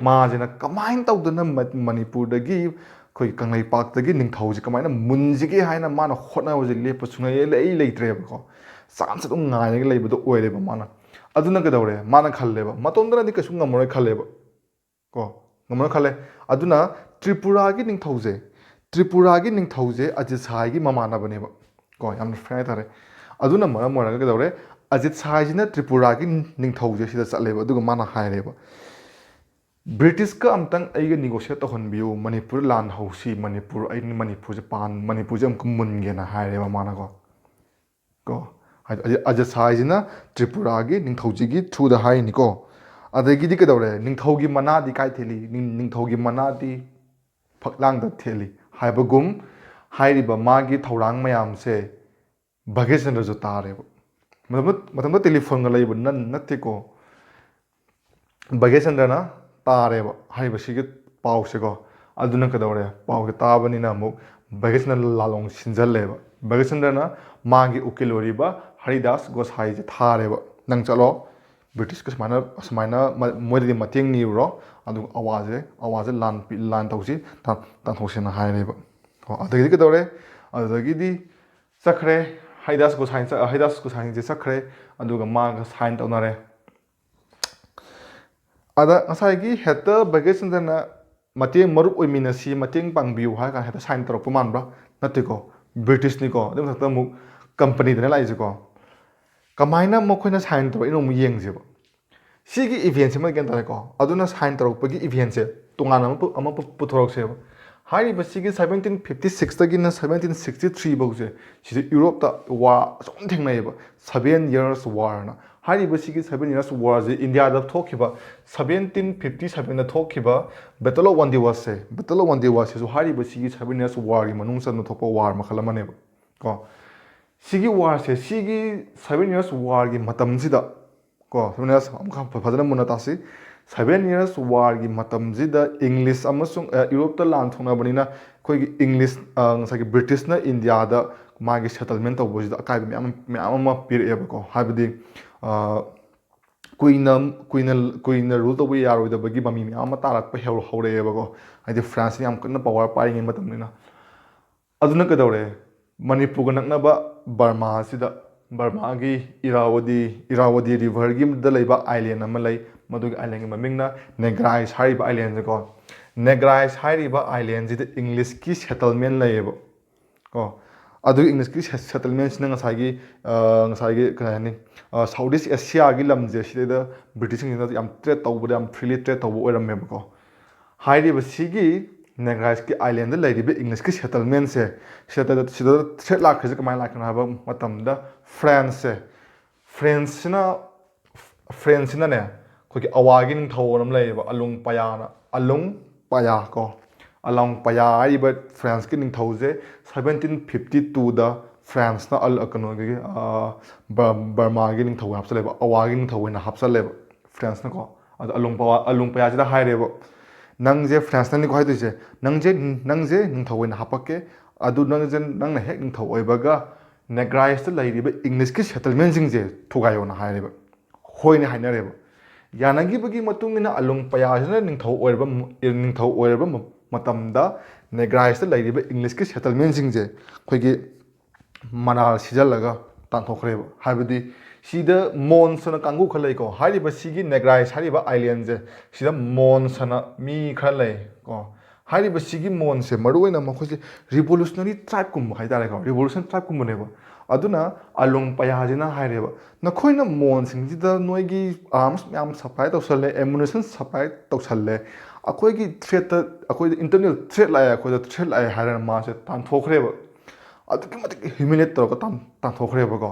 ꯃꯥꯁꯤꯅ ꯀꯃꯥꯏꯅ ꯇꯧꯗꯅ ꯃꯅꯤꯄꯨꯔꯗꯒꯤ ꯑꯩꯈꯣꯏ ꯀꯪꯂꯩꯄꯥꯛꯇꯒꯤ ꯅꯤꯡꯊꯧꯁꯦ ꯀꯃꯥꯏꯅ ꯃꯨꯟꯁꯤꯒꯦ ꯍꯥꯏꯅ ꯃꯥꯅ ꯍꯣꯠꯅꯕꯁꯦ ꯂꯦꯞꯄ ꯁꯨꯡꯂꯩ ꯂꯩꯇ꯭ꯔꯦꯕꯀꯣ ꯆꯥꯟꯁ ꯑꯗꯨꯝ ꯉꯥꯏꯔꯒ ꯂꯩꯕꯗꯣ ꯑꯣꯏꯔꯦꯕ ꯃꯥꯅ ꯑꯗꯨꯅ ꯀꯩꯗꯧꯔꯦ ꯃꯥꯅ ꯈꯜꯂꯦꯕ ꯃꯇꯣꯝꯗꯅꯗꯤ ꯀꯩꯁꯨ ꯉꯝꯃꯔꯣꯏ ꯈꯜꯂꯦꯕ ꯉꯝꯃꯔꯣꯏ ꯈꯜꯂꯦ ꯑꯗꯨꯅ ꯇ꯭ꯔꯤꯄꯨꯔꯥꯒꯤ ꯅꯤꯡꯊꯧꯁꯦ ꯑꯖꯤꯠ ꯁꯥꯏꯒꯤ ꯃꯃꯥꯟꯅꯕꯅꯦꯕ ꯌꯥꯝꯅ ꯐ꯭ꯔꯦꯡ ꯍꯥꯏꯇꯥꯔꯦ ꯑꯗꯨꯅ ꯃꯔꯝ ꯑꯣꯏꯔꯒ ꯀꯩꯗꯧꯔꯦ ꯑꯖꯤꯠ ꯁꯥꯏꯁꯤꯅ ꯇ꯭ꯔꯤꯄꯨꯔꯥꯒꯤ ꯅꯤꯡꯊꯧꯁꯦ ꯁꯤꯗ ꯆꯠꯂꯦꯕ ꯑꯗꯨꯒ ꯃꯥꯅ ꯍꯥꯏꯔꯦꯕ ꯕ꯭ꯔꯤꯇꯤꯁꯀ ꯑꯝꯇꯪ ꯑꯩꯒ ꯅꯤꯒꯣꯁꯤꯌꯦꯠ ꯇꯧꯍꯟꯕꯤꯌꯨ ꯃꯅꯤꯄꯨꯔ ꯂꯥꯟ ꯍꯧꯁꯤ ꯑꯩꯅ ꯃꯅꯤꯄꯨꯔꯁꯦ ꯑꯃꯨꯛꯀ ꯃꯨꯟꯒꯦꯅ ꯍꯥꯏꯔꯦꯕ ꯃꯥꯅꯀꯣ ꯍꯥꯏꯗꯤ ꯑꯖꯤꯠ ꯁꯥꯏꯁꯤꯅ ꯇ꯭ꯔꯤꯄꯨꯔꯥꯒꯤ ꯅꯤꯡꯊꯧꯁꯤꯒꯤ ꯊ꯭ꯔꯨꯗ ꯍꯥꯏꯔꯤꯅꯤꯀꯣ ꯑꯗꯒꯤꯗꯤ ꯀꯩꯗꯧꯔꯦ ꯅꯤꯡꯊꯧꯒꯤ ꯃꯅꯥꯗꯤ ꯀꯥꯏ ꯊꯦꯠꯂꯤ ꯅꯤꯡꯊꯧꯒꯤ ꯃꯅꯥꯗꯤ ꯐꯛꯂꯥꯡꯗ ꯊꯦꯠꯂꯤ ꯍꯥꯏꯕꯒꯨꯝ ꯍꯥꯏꯔꯤꯕ ꯃꯥꯒꯤ ꯊꯧꯔꯥꯡ ꯃꯌꯥꯝꯁꯦ ꯚꯒꯦꯆꯟꯗ꯭ꯔꯁꯨ ꯇꯥꯔꯦꯕ ꯃꯇꯝꯗ ꯇꯦꯂꯤꯐꯣꯟꯒ ꯂꯩꯕ ꯅꯠꯇꯦꯀꯣ ꯕꯒꯦꯆꯟꯗ꯭ꯔꯅ ꯇꯥꯔꯦꯕ ꯍꯥꯏꯔꯤꯕꯁꯤꯒꯤ ꯄꯥꯎꯁꯦꯀꯣ ꯑꯗꯨꯅ ꯀꯩꯗꯧꯔꯦ ꯄꯥꯎꯁꯦ ꯇꯥꯕꯅꯤꯅ ꯑꯃꯨꯛ ꯕꯒꯦꯆꯟꯗ꯭ꯔ ꯂꯥꯂꯣꯡ ꯁꯤꯟꯖꯜꯂꯦꯕ ꯕꯒꯦꯆꯟꯗ꯭ꯔꯅ ꯃꯥꯒꯤ ꯎꯀꯤꯜ ꯑꯣꯏꯔꯤꯕ ꯍꯔꯤꯗꯥꯁ ꯒꯣꯁꯥꯏꯁꯦ ꯊꯥꯔꯦꯕ ꯅꯪ ꯆꯠꯂꯣ ꯕ꯭ꯔꯤꯇꯤꯁꯀ ꯁꯨꯃꯥꯏꯅ ꯃꯣꯏꯗꯗꯤ ꯃꯇꯦꯡ ꯅꯤꯔꯨꯔꯣ ꯑꯗꯨꯒ ꯑꯋꯥꯁꯦ ꯂꯥꯟ ꯇꯧꯁꯤ ꯇꯥꯟꯊꯣꯛꯁꯦꯅ ꯍꯥꯏꯔꯦꯕ ꯑꯗꯒꯤꯗꯤ ꯀꯩꯗꯧꯔꯦ ꯑꯗꯨꯗꯒꯤꯗꯤ ꯆꯠꯈ꯭ꯔꯦ ꯍꯩꯗꯥꯁ ꯒꯣꯁꯥꯏꯟꯁꯦ ꯆꯠꯈ꯭ꯔꯦ ꯑꯗꯨꯒ ꯃꯥꯒ ꯁꯥꯏꯟ ꯇꯧꯅꯔꯦ ꯑꯗ ꯉꯁꯥꯏꯒꯤ ꯍꯦꯛꯇ ꯕꯒꯦꯆꯟꯗ꯭ꯔꯅ ꯃꯔꯨꯞ ꯑꯣꯏꯃꯤꯟꯅꯁꯤ ꯃꯇꯦꯡ ꯄꯥꯡꯕꯤꯌꯨ ꯍꯥꯏꯔ ꯀꯥꯟꯗ ꯍꯦꯛꯇ ꯁꯥꯏꯟ ꯇꯧꯔꯛꯄ ꯃꯥꯟꯕ꯭ꯔꯥ ꯅꯠꯇꯦꯀꯣ ꯕ꯭ꯔꯤꯇꯤꯁꯅꯤꯀꯣ ꯑꯗꯨꯏ ꯃꯊꯛꯇ ꯑꯃꯨꯛ ꯀꯝꯄꯅꯤꯗꯅ ꯂꯥꯛꯏꯁꯦꯀꯣ ꯀꯃꯥꯏꯅ ꯃꯈꯣꯏꯅ ꯁꯥꯏꯟ ꯇꯧꯔꯛꯏꯅꯣ ꯑꯃꯨꯛ ꯌꯦꯡꯁꯦꯕ ꯁꯤꯒꯤ ꯏꯚꯦꯟꯠꯁꯤ ꯑꯃ ꯒ꯭ꯌꯥꯟ ꯇꯥꯔꯦꯀꯣ ꯑꯗꯨꯅ ꯁꯥꯏꯟ ꯇꯧꯔꯛꯄꯒꯤ ꯏꯚꯦꯟꯠꯁꯦ ꯇꯣꯉꯥꯟꯅ ꯑꯃ ꯄꯨꯊꯣꯔꯛꯁꯦꯕ ꯍꯥꯏꯔꯤꯕꯁꯤꯒꯤ 1756ꯇꯒꯤꯅ 1763 ꯐꯥꯎꯁꯦ ꯁꯤꯗ ꯌꯨꯔꯣꯞꯇ ꯋꯥꯔ ꯑꯆꯧꯕ ꯊꯦꯡꯅꯩꯌꯦꯕ 7 years ꯋꯥꯔꯅ ꯍꯥꯏꯔꯤꯕꯁꯤꯒꯤ 7 years ꯋꯥꯔꯁꯦ ꯏꯟꯗꯤꯌꯥꯗ ꯊꯣꯛꯈꯤꯕ 1757ꯗ ꯊꯣꯛꯈꯤꯕ ꯕꯦꯇꯜ ꯑꯣꯐ ꯋꯥꯟꯗꯤꯋꯥꯁꯁꯦ ꯕꯦꯇꯜ ꯑꯣꯐ ꯋꯥꯟꯗꯤꯋꯥꯁꯁꯤꯁꯨ ꯍꯥꯏꯔꯤꯕꯁꯤꯒꯤ 7 years ꯋꯥꯔꯒꯤ ꯃꯅꯨꯡ ꯆꯟꯅ ꯊꯣꯛꯄ ꯋꯥꯔ ꯃꯈꯜ ꯑꯃꯅꯦꯕ ꯀꯣ ꯁꯤꯒꯤ ꯋꯥꯔꯁꯦ ꯁꯤꯒꯤ 7 years ꯋꯥꯔꯒꯤ ꯃꯇꯝꯁꯤꯗ ꯀꯣ 7 years ꯑꯃꯨꯛ ꯐꯖꯅ ꯃꯨꯟꯅ ꯇꯥꯁꯤ 7 years ꯋꯥꯔꯒꯤ ꯃꯇꯝꯁꯤꯗ ꯏꯪꯂꯤꯁ ꯑꯃꯁꯨꯡ ꯌꯨꯔꯣꯞꯇ ꯂꯥꯟ ꯊꯣꯛꯅꯕꯅꯤꯅ ꯑꯩꯈꯣꯏꯒꯤ ꯏꯪꯂꯤꯁ ꯉꯁꯥꯏꯒꯤ ꯕ꯭ꯔꯤꯇꯤꯁꯅ ꯏꯟꯗꯤꯌꯥꯗ ꯃꯥꯒꯤ ꯁꯦꯇꯜꯃꯦꯟ ꯇꯧꯕꯁꯤꯗ ꯑꯀꯥꯏꯕ ꯃꯌꯥꯝ ꯑꯃ ꯄꯤꯔꯛꯑꯦꯕꯀꯣ ꯍꯥꯏꯕꯗꯤ ꯀꯨꯏꯅ ꯔꯨꯜ ꯇꯧꯕ ꯌꯥꯔꯣꯏꯗꯕꯒꯤ ꯃꯃꯤ ꯃꯌꯥꯝ ꯑꯃ ꯇꯥꯔꯛꯄ ꯍꯧꯔꯛꯑꯦꯕꯀꯣ ꯍꯥꯏꯗꯤ ꯐ꯭ꯔꯥꯟꯁꯅ ꯌꯥꯝ ꯀꯟꯅ ꯄꯋꯥꯔ ꯄꯥꯏꯔꯤꯉꯩ ꯃꯇꯝꯅꯤꯅ ꯑꯗꯨꯅ ꯀꯩꯗꯧꯔꯦ ꯃꯅꯤꯄꯨꯔꯒ ꯅꯛꯅꯕ ꯕꯔꯃꯥ ꯑꯁꯤꯗ ꯕꯔꯃꯥꯒꯤ ꯏꯔꯥꯋꯗꯤ ꯔꯤꯚꯔꯒꯤꯗ ꯂꯩꯕ ꯑꯥꯏꯂꯦꯟ ꯑꯃ ꯂꯩ ꯃꯗꯨꯒꯤ ꯑꯥꯏꯂꯦꯟꯒꯤ ꯃꯃꯤꯡꯅ ꯅꯦꯒ꯭ꯔꯥꯏꯁ ꯍꯥꯏꯔꯤꯕ ꯑꯥꯏꯂꯦꯟꯁꯦꯀꯣ ꯅꯦꯒ꯭ꯔꯥꯏꯁ ꯍꯥꯏꯔꯤꯕ ꯑꯥꯏꯂꯦꯟꯁꯤꯗ ꯏꯪꯂꯤꯁꯀꯤ ꯁꯦꯇꯜꯃꯦꯟ ꯂꯩꯌꯦꯕ ꯀꯣ ꯑꯗꯨꯒꯤ ꯏꯪꯂꯤꯁꯀꯤ ꯁꯦꯇꯜꯃꯦꯟꯁꯤꯅ ꯉꯁꯥꯏꯒꯤ ꯀꯩ ꯍꯥꯏꯅꯤ ꯁꯥꯎꯠ ꯏꯁ ꯑꯦꯁꯤꯌꯥꯒꯤ ꯂꯝꯁꯦ ꯁꯤꯗꯩꯗ ꯕ꯭ꯔꯤꯇꯤꯁꯁꯤꯡꯁꯤꯅ ꯌꯥꯝ ꯇ꯭ꯔꯦꯠ ꯇꯧꯕꯗ ꯌꯥꯝ ꯐ꯭ꯔꯤꯂꯤ ꯇ꯭ꯔꯦꯠ ꯇꯧꯕ ꯑꯣꯏꯔꯝꯃꯦꯕꯀꯣ ꯍꯥꯏꯔꯤꯕ ꯁꯤꯒꯤ ꯅꯦꯒ꯭ꯔꯥꯏꯁꯀꯤ ꯑꯥꯏꯂꯦꯟꯗ ꯂꯩꯔꯤꯕ ꯏꯪꯂꯤꯁꯀꯤ ꯁꯦꯇꯜꯃꯦꯟꯁꯦ ꯁꯤꯗ ꯊ꯭ꯔꯦꯠ ꯂꯥꯛꯈ꯭ꯔꯤꯁꯦ ꯀꯃꯥꯏꯅ ꯂꯥꯛꯀꯅꯣ ꯍꯥꯏꯕ ꯃꯇꯝꯗ ꯐ꯭ꯔꯦꯟꯁꯁꯤꯅꯅꯦ ꯑꯩꯈꯣꯏꯒꯤ ꯑꯋꯥꯒꯤ ꯅꯤꯡꯊꯧ ꯑꯃ ꯂꯩꯌꯦꯕ ꯑꯂꯨꯡ ꯄꯌꯥ ꯀꯣ ꯑꯂꯣꯡ ꯄꯌꯥ ꯍꯥꯏꯔꯤꯕ ꯐ꯭ꯔꯥꯟꯁꯀꯤ ꯅꯤꯡꯊꯧꯁꯦ 1752ꯗ ꯐ꯭ꯔꯥꯟꯁꯅ ꯀꯩꯅꯣꯒꯤ ꯕꯔꯃꯥꯒꯤ ꯅꯤꯡꯊꯧ ꯍꯥꯞꯆꯜꯂꯦꯕ ꯑꯋꯥꯒꯤ ꯅꯤꯡꯊꯧ ꯑꯣꯏꯅ ꯍꯥꯞꯆꯜꯂꯦꯕ ꯐ꯭ꯔꯥꯟꯁꯅꯀꯣ ꯑꯗꯣ ꯑꯂꯨꯡ ꯄꯌꯥꯁꯤꯗ ꯍꯥꯏꯔꯦꯕ ꯅꯪꯁꯦ ꯐ꯭ꯔꯥꯟꯁꯅꯅꯤꯀꯣ ꯍꯥꯏꯗꯣꯏꯁꯦ ꯅꯪꯁꯦ ꯅꯤꯡꯊꯧ ꯑꯣꯏꯅ ꯍꯥꯞꯄꯛꯀꯦ ꯑꯗꯨ ꯅꯪꯅ ꯍꯦꯛ ꯅꯤꯡꯊꯧ ꯑꯣꯏꯕꯒ ꯅꯦꯒ꯭ꯔꯥꯏꯁꯇ ꯂꯩꯔꯤꯕ ꯏꯪꯂꯤꯁꯀꯤ ꯁꯦꯇꯜꯃꯦꯟꯁꯤꯡꯁꯦ ꯊꯨꯒꯥꯏꯌꯣꯅ ꯍꯥꯏꯔꯦꯕ ꯍꯣꯏꯅꯦ ꯍꯥꯏꯅꯔꯦꯕ ꯌꯥꯅꯈꯤꯕꯒꯤ ꯃꯇꯨꯡ ꯏꯟꯅ ꯑꯂꯨꯡ ꯄꯌꯥꯁꯤꯅ ꯅꯤꯡꯊꯧ ꯑꯣꯏꯔꯕ ꯃꯇꯝꯗ ꯅꯦꯒ꯭ꯔꯥꯏꯁꯇ ꯂꯩꯔꯤꯕ ꯏꯪꯂꯤꯁꯀꯤ ꯁꯦꯇꯜꯃꯦꯟꯁꯤꯡꯁꯦ ꯑꯩꯈꯣꯏꯒꯤ ꯃꯅꯥꯜ ꯁꯤꯖꯜꯂꯒ ꯇꯥꯟꯊꯣꯛꯈ꯭ꯔꯦꯕ ꯍꯥꯏꯕꯗꯤ ꯁꯤꯗ ꯃꯣꯟꯁ ꯑꯅ ꯀꯥꯡꯕꯨ ꯈꯔ ꯂꯩꯀꯣ ꯍꯥꯏꯔꯤꯕ ꯁꯤꯒꯤ ꯅꯦꯒ꯭ꯔꯥꯏꯁ ꯍꯥꯏꯔꯤꯕ ꯑꯥꯏꯂꯦꯟꯁꯦ ꯁꯤꯗ ꯃꯣꯟꯁ ꯑꯅ ꯃꯤ ꯈꯔ ꯂꯩ ꯀꯣ ꯍꯥꯏꯔꯤꯕ ꯁꯤꯒꯤ ꯃꯣꯟꯁꯦ ꯃꯔꯨꯑꯣꯏꯅ ꯃꯈꯣꯏꯁꯦ ꯔꯤꯚꯣꯂꯨꯁꯅꯔꯤ ꯇ꯭ꯔꯥꯏꯞꯀꯨꯝꯕ ꯍꯥꯏꯇꯥꯔꯦꯀꯣ ꯔꯤꯚꯣꯂꯨꯁꯟ ꯇ꯭ꯔꯥꯏꯞꯀꯨꯝꯕꯅꯦꯕ ꯑꯗꯨꯅ ꯑꯂꯨꯡ ꯄꯌꯥꯁꯤꯅ ꯍꯥꯏꯔꯦꯕ ꯅꯈꯣꯏꯅ ꯃꯣꯟꯁꯤꯡꯁꯤꯗ ꯅꯣꯏꯒꯤ ꯑꯥꯔꯝꯁ ꯃꯌꯥꯝ ꯁꯄ꯭ꯂꯥꯏ ꯇꯧꯁꯜꯂꯦ ꯑꯦꯃꯨꯅꯦꯁꯟ ꯁꯄ꯭ꯂꯥꯏ ꯇꯧꯁꯜꯂꯦ ꯑꯩꯈꯣꯏꯒꯤ ꯑꯩꯈꯣꯏꯗ ꯏꯟꯇꯔꯅꯦꯜ ꯊ꯭ꯔꯦꯠ ꯂꯥꯛꯑꯦ ꯑꯩꯈꯣꯏꯗ ꯊ꯭ꯔꯦꯠ ꯂꯥꯛꯑꯦ ꯍꯥꯏꯔꯒ ꯃꯥꯁꯦ ꯇꯥꯟꯊꯣꯛꯈ꯭ꯔꯦꯕ ꯑꯗꯨꯛꯀꯤ ꯃꯇꯤꯛ ꯍ꯭ꯌꯨꯃꯤꯂꯦꯠ ꯇꯧꯔꯒ ꯇꯥꯟꯊꯣꯛꯈ꯭ꯔꯦꯕꯀꯣ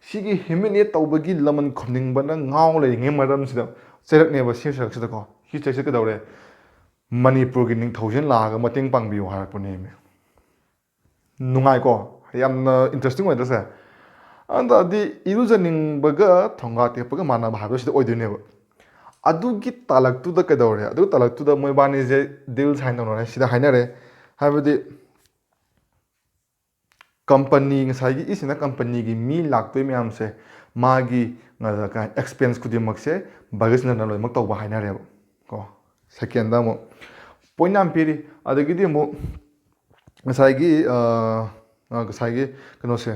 ꯁꯤꯒꯤ ꯍ꯭ꯌꯨꯃꯤꯂꯦꯠ ꯇꯧꯕꯒꯤ ꯂꯃꯟ ꯈꯨꯝꯅꯤꯡꯕꯅ ꯉꯥꯎ ꯂꯩꯔꯤꯉꯩ ꯃꯔꯝꯁꯤꯗ ꯆꯩꯔꯛꯅꯦꯕ ꯁꯤ ꯁꯔꯛꯁꯤꯗꯀꯣ ꯁꯤ ꯆꯩꯔꯛꯁꯤꯗ ꯀꯩꯗꯧꯔꯦ ꯃꯅꯤꯄꯨꯔꯒꯤ ꯅꯤꯡꯊꯧꯁꯤꯅ ꯂꯥꯛꯑꯒ ꯃꯇꯦꯡ ꯄꯥꯡꯕꯤꯌꯨ ꯍꯥꯏꯔꯛꯄꯅꯦꯃꯤ ꯅꯨꯡꯉꯥꯏꯀꯣ ꯌꯥꯝꯅ ꯏꯟꯇꯔꯦꯁꯇꯤꯡ ꯑꯣꯏꯗ꯭ꯔꯁꯦ ꯑꯗꯤ ꯏꯔꯨꯖꯅꯤꯡꯕꯒ ꯊꯣꯡꯒꯥ ꯇꯦꯛꯄꯒ ꯃꯥꯟꯅꯕ ꯍꯥꯏꯕꯁꯤꯗ ꯑꯣꯏꯗꯣꯏꯅꯦꯕ ꯑꯗꯨꯒꯤ ꯇꯥꯂꯛꯇꯨꯗ ꯀꯩꯗꯧꯔꯦ ꯑꯗꯨꯒꯤ ꯇꯥꯂꯛꯇꯨꯗ ꯃꯣꯏꯕꯥꯅꯤꯁꯦ ꯗꯤꯜ ꯁꯥꯏꯟ ꯇꯧꯅꯔꯦ ꯁꯤꯗ ꯍꯥꯏꯅꯔꯦ ꯍꯥꯏꯕꯗꯤ ꯀꯝꯄꯅꯤ ꯉꯁꯥꯏꯒꯤ ꯏꯁꯤꯅ ꯀꯝꯄꯅꯤꯒꯤ ꯃꯤ ꯂꯥꯛꯇꯣꯏ ꯃꯌꯥꯝꯁꯦ ꯃꯥꯒꯤ ꯑꯦꯛꯁꯄꯦꯟꯁ ꯈꯨꯗꯤꯡꯃꯛꯁꯦ ꯕꯒꯦꯁꯅꯔꯅ ꯂꯣꯏꯅꯃꯛ ꯇꯧꯕ ꯍꯥꯏꯅꯔꯦꯕ ꯀꯣ ꯁꯦꯀꯦꯟꯗ ꯑꯃꯨꯛ ꯄꯣꯏꯟ ꯌꯥꯝ ꯄꯤꯔꯤ ꯑꯗꯒꯤꯗꯤ ꯑꯃꯨꯛ ꯉꯁꯥꯏꯒꯤ ꯀꯩꯅꯣꯁꯦ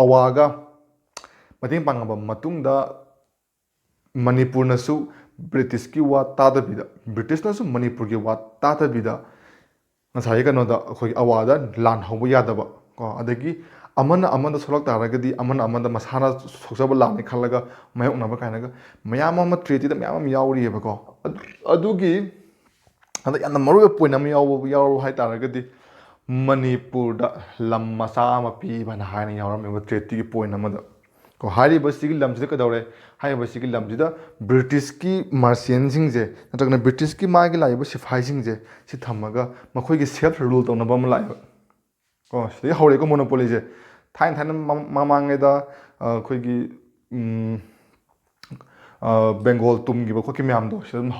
ꯑꯋꯥꯒ ꯃꯇꯦꯡ ꯄꯥꯡꯉꯕ ꯃꯇꯨꯡꯗ ꯃꯅꯤꯄꯨꯔꯅꯁꯨ ꯕ꯭ꯔꯤꯇꯤꯁꯀꯤ ꯋꯥ ꯇꯥꯗꯕꯤꯗ ꯕ꯭ꯔꯤꯇꯤꯁꯅꯁꯨ ꯃꯅꯤꯄꯨꯔꯒꯤ ꯋꯥ ꯇꯥꯗꯕꯤꯗ ꯉꯁꯥꯏꯒꯤ ꯀꯩꯅꯣꯗ ꯑꯩꯈꯣꯏꯒꯤ ꯑꯋꯥꯗ ꯂꯥꯟ ꯍꯧꯕ ꯌꯥꯗꯕ ꯀꯣ ꯑꯗꯒꯤ ꯑꯃꯅ ꯁꯣꯛꯂꯛ ꯇꯥꯔꯒꯗꯤ ꯑꯃꯗ ꯃꯁꯥꯅ ꯁꯣꯛꯆꯕ ꯂꯥꯟꯅꯤ ꯈꯜꯂꯒ ꯃꯥꯌꯣꯛꯅꯕ ꯀꯥꯏꯅꯒ ꯃꯌꯥꯝ ꯑꯃ ꯇ꯭ꯔꯦꯇꯤꯗ ꯃꯌꯥꯝ ꯑꯃ ꯌꯥꯎꯔꯤꯑꯕꯀꯣ ꯑꯗꯨꯒꯤ ꯍꯟꯗꯛ ꯌꯥꯝꯅ ꯃꯔꯨꯑꯣꯏꯕ ꯄꯣꯏꯟ ꯑꯃ ꯌꯥꯎꯔꯨ ꯍꯥꯏꯇꯥꯔꯒꯗꯤ ꯃꯅꯤꯄꯨꯔꯗ ꯂꯝ ꯃꯆꯥ ꯑꯃ ꯄꯤꯕꯅ ꯍꯥꯏꯅ ꯌꯥꯎꯔꯝꯃꯤꯕ ꯇ꯭ꯔꯦꯇꯤꯒꯤ ꯄꯣꯏꯟ ꯑꯃꯗ ꯀꯣ ꯍꯥꯏꯔꯤꯕꯁꯤꯒꯤ ꯂꯝꯁꯤꯗ ꯀꯩꯗꯧꯔꯦ ꯍꯥꯏꯔꯤꯕꯁꯤꯒꯤ ꯂꯝꯁꯤꯗ ꯕ꯭ꯔꯤꯇꯤꯁꯀꯤ ꯃꯥꯔꯆꯦꯟꯁꯤꯡꯁꯦ ꯅꯠꯇ꯭ꯔꯒꯅ ꯕ꯭ꯔꯤꯇꯤꯁꯀꯤ ꯃꯥꯒꯤ ꯂꯥꯛꯏꯕ ꯁꯤꯐꯥꯏꯁꯤꯡꯁꯦ ꯁꯤ ꯊꯝꯃꯒ ꯃꯈꯣꯏꯒꯤ ꯁꯦꯜꯐ ꯔꯨꯜ ꯇꯧꯅꯕ ꯑꯃ ꯂꯥꯛꯑꯦꯕ ꯀꯣ ꯁꯤꯗꯒꯤ ꯍꯧꯔꯛꯏꯀꯣ ꯃꯣꯅꯣꯄꯣꯂꯤꯁꯦ ꯊꯥꯏꯅ ꯃꯃꯥꯡꯉꯩꯗ ꯑꯩꯈꯣꯏꯒꯤ ꯕꯦꯡꯒꯣꯜ ꯇꯨꯝꯈꯤꯕ ꯈꯣꯠꯈꯤꯕ ꯃꯌꯥꯝꯗꯣ ꯁꯤꯗ ꯑꯗꯨꯝ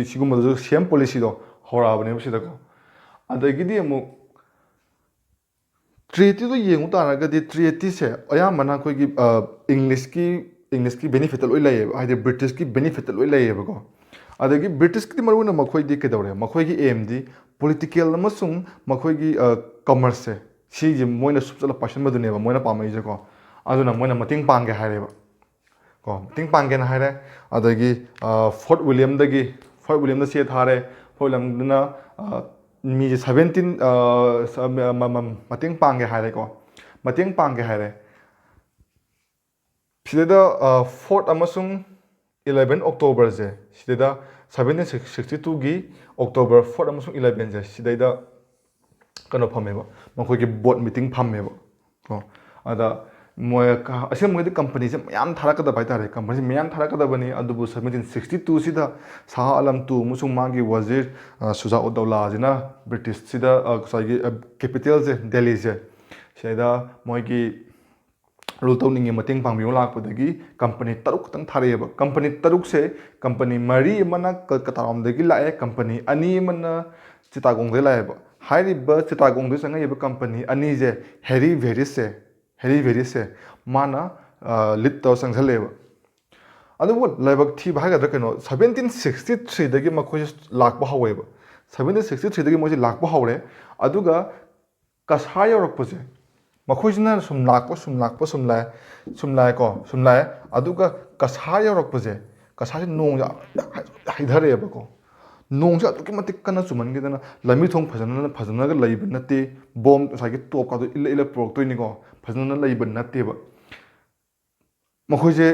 ꯁꯤꯒꯨꯝꯕꯗꯁꯨ ꯁꯦꯝ ꯄꯣꯂꯤꯁꯤꯗꯣ ꯍꯧꯔꯛꯑꯕꯅꯦꯕ ꯁꯤꯗꯀꯣ ꯑꯗꯒꯤꯗꯤ ꯑꯃꯨꯛ ꯇ꯭ꯔꯤꯇꯤꯗꯣ ꯌꯦꯡꯉꯨ ꯇꯥꯔꯒꯗꯤ ꯇ꯭ꯔꯤꯇꯤꯁꯦ ꯑꯌꯥꯝꯕꯅ ꯑꯩꯈꯣꯏꯒꯤ ꯏꯪꯂꯤꯁꯀꯤ ꯕꯦꯅꯤꯐꯤꯠꯇ ꯂꯣꯏ ꯂꯩꯌꯦꯕ ꯍꯥꯏꯗꯤ ꯕ꯭ꯔꯤꯇꯤꯁꯀꯤ ꯕꯦꯅꯤꯐꯤꯠꯇ ꯂꯣꯏ ꯂꯩꯌꯦꯕꯀꯣ ꯑꯗꯒꯤ ꯕ꯭ꯔꯤꯇꯤꯁꯀꯤꯗꯤ ꯃꯔꯨꯑꯣꯏꯅ ꯃꯈꯣꯏꯗꯤ ꯀꯩꯗꯧꯔꯦ ꯃꯈꯣꯏꯒꯤ ꯑꯦꯝꯗꯤ ꯄꯣꯂꯤꯇꯤꯀꯦꯜ ꯑꯃꯁꯨꯡ ꯃꯈꯣꯏꯒꯤ ꯀꯃꯔꯁꯁꯦ ꯁꯤꯁꯦ ꯃꯣꯏꯅ ꯁꯨꯞꯆꯜꯂ ꯄꯥꯏꯁꯟꯕꯗꯨꯅꯦꯕ ꯃꯣꯏꯅ ꯄꯥꯝꯃꯛꯏꯁꯦꯀꯣ ꯑꯗꯨꯅ ꯃꯣꯏꯅ ꯃꯇꯦꯡ ꯄꯥꯡꯒꯦ ꯍꯥꯏꯔꯦꯕ ꯀꯣ ꯃꯇꯦꯡ ꯄꯥꯡꯒꯦꯅ ꯍꯥꯏꯔꯦ ꯑꯗꯒꯤ ꯐꯣꯔꯠ ꯋꯤꯂꯤꯌꯝꯗ ꯆꯦ ꯊꯥꯔꯦ ꯐꯣꯔꯠ ꯋꯤꯂꯤꯌꯝꯗꯨꯅ ꯃꯤꯁꯦ 17 ꯃꯇꯦꯡ ꯄꯥꯡꯒꯦ ꯍꯥꯏꯔꯦꯀꯣ ꯃꯇꯦꯡ ꯄꯥꯡꯒꯦ ꯍꯥꯏꯔꯦ ꯁꯤꯗꯩꯗ 4 ꯑꯃꯁꯨꯡ 11 ꯑꯣꯛꯇꯣꯕꯔꯁꯦ ꯁꯤꯗꯩꯗ 1762ꯒꯤ ꯑꯣꯛꯇꯣꯕꯔ 4 ꯑꯃꯁꯨꯡ 11ꯁꯦ ꯁꯤꯗꯩꯗ ꯀꯩꯅꯣ ꯐꯝꯃꯦꯕ ꯃꯈꯣꯏꯒꯤ ꯕꯣꯠ ꯃꯤꯇꯤꯡ ꯐꯝꯃꯦꯕ ꯀꯣ ꯑꯗ ꯃꯣꯏ ꯑꯁꯦꯡꯕꯒꯤꯗꯤ ꯀꯝꯄꯅꯤꯁꯦ ꯃꯌꯥꯝ ꯊꯥꯔꯛꯀꯗꯕ ꯍꯥꯏꯇꯥꯔꯦ ꯀꯝꯄꯅꯤꯁꯦ ꯃꯌꯥꯝ ꯊꯥꯔꯛꯀꯗꯕꯅꯤ ꯑꯗꯨꯕꯨ 1762ꯁꯤꯗ ꯁꯥꯍ ꯑꯂꯝ ꯇꯨ ꯑꯃꯁꯨꯡ ꯃꯥꯒꯤ ꯋꯥꯖꯤꯔ ꯁꯨꯖꯥ ꯎꯗꯧꯂꯥꯁꯤꯅ ꯕ꯭ꯔꯤꯇꯤꯁꯁꯤꯗ ꯉꯁꯥꯏꯒꯤ ꯀꯦꯄꯤꯇꯦꯜꯁꯦ ꯗꯦꯜꯂꯤꯁꯦ ꯁꯤꯗ ꯃꯣꯏꯒꯤ ꯔꯨꯜ ꯇꯧꯅꯤꯡꯉꯦ ꯃꯇꯦꯡ ꯄꯥꯡꯕꯤꯌꯣ ꯂꯥꯛꯄꯗꯒꯤ ꯀꯝꯄꯅꯤ 6 ꯈꯛꯇꯪ ꯊꯥꯔꯛꯑꯦꯕ ꯀꯝꯄꯅꯤ 6ꯁꯦ ꯀꯝꯄꯅꯤ 4 ꯑꯃꯅ ꯀꯜꯀꯇꯥꯔꯣꯝꯗꯒꯤ ꯂꯥꯛꯑꯦ ꯀꯝꯄꯅꯤ 2 ꯑꯃꯅ ꯆꯤꯇꯥꯒꯣꯡꯗꯒꯤ ꯂꯥꯛꯑꯦꯕ ꯍꯥꯏꯔꯤꯕ ꯆꯤꯇꯥꯒꯣꯡꯗ ꯆꯪꯉꯛꯏꯕ ꯀꯝꯄꯅꯤ ꯑꯅꯤꯁꯦ ꯍꯦꯔꯤ ꯚꯦꯔꯤꯁꯁꯦ ꯃꯥꯅ ꯂꯤꯗ ꯇꯧꯔ ꯆꯪꯁꯜꯂꯛꯑꯦꯕ ꯑꯗꯨꯕꯨ ꯂꯥꯏꯕꯛ ꯊꯤꯕ ꯍꯥꯏꯒꯗ꯭ꯔꯥ ꯀꯩꯅꯣ 1763ꯗꯒꯤ ꯃꯈꯣꯏꯁꯦ ꯂꯥꯛꯄ ꯍꯧꯋꯦꯕ 1763ꯗꯒꯤ ꯃꯣꯏꯁꯦ ꯂꯥꯛꯄ ꯍꯧꯔꯦ ꯑꯗꯨꯒ ꯀꯁꯥꯔ ꯌꯧꯔꯛꯄꯁꯦ ꯃꯈꯣꯏꯁꯤꯅ ꯁꯨꯝ ꯂꯥꯛꯑꯦ ꯑꯗꯨꯒ ꯀꯁꯥꯔ ꯌꯧꯔꯛꯄꯁꯦ ꯀꯁꯥꯔꯁꯦ ꯅꯣꯡꯁꯦ ꯍꯩꯊꯔꯛꯑꯦꯕꯀꯣ ꯅꯣꯡꯁꯦ ꯑꯗꯨꯛꯀꯤ ꯃꯇꯤꯛ ꯀꯟꯅ ꯆꯨꯃꯟꯈꯤꯗꯅ ꯂꯝꯕꯤ ꯊꯣꯡ ꯐꯖꯅꯒ ꯂꯩꯕ ꯅꯠꯇꯦ ꯕꯣꯝ ꯉꯁꯥꯏꯒꯤ ꯇꯣꯞꯀꯥꯗꯣ ꯏꯜꯂ ꯄꯨꯔꯛꯇꯣꯏꯅꯤꯀꯣ ꯐꯖꯅ ꯂꯩꯕ ꯅꯠꯇꯦꯕ ꯃꯈꯣꯏꯁꯦ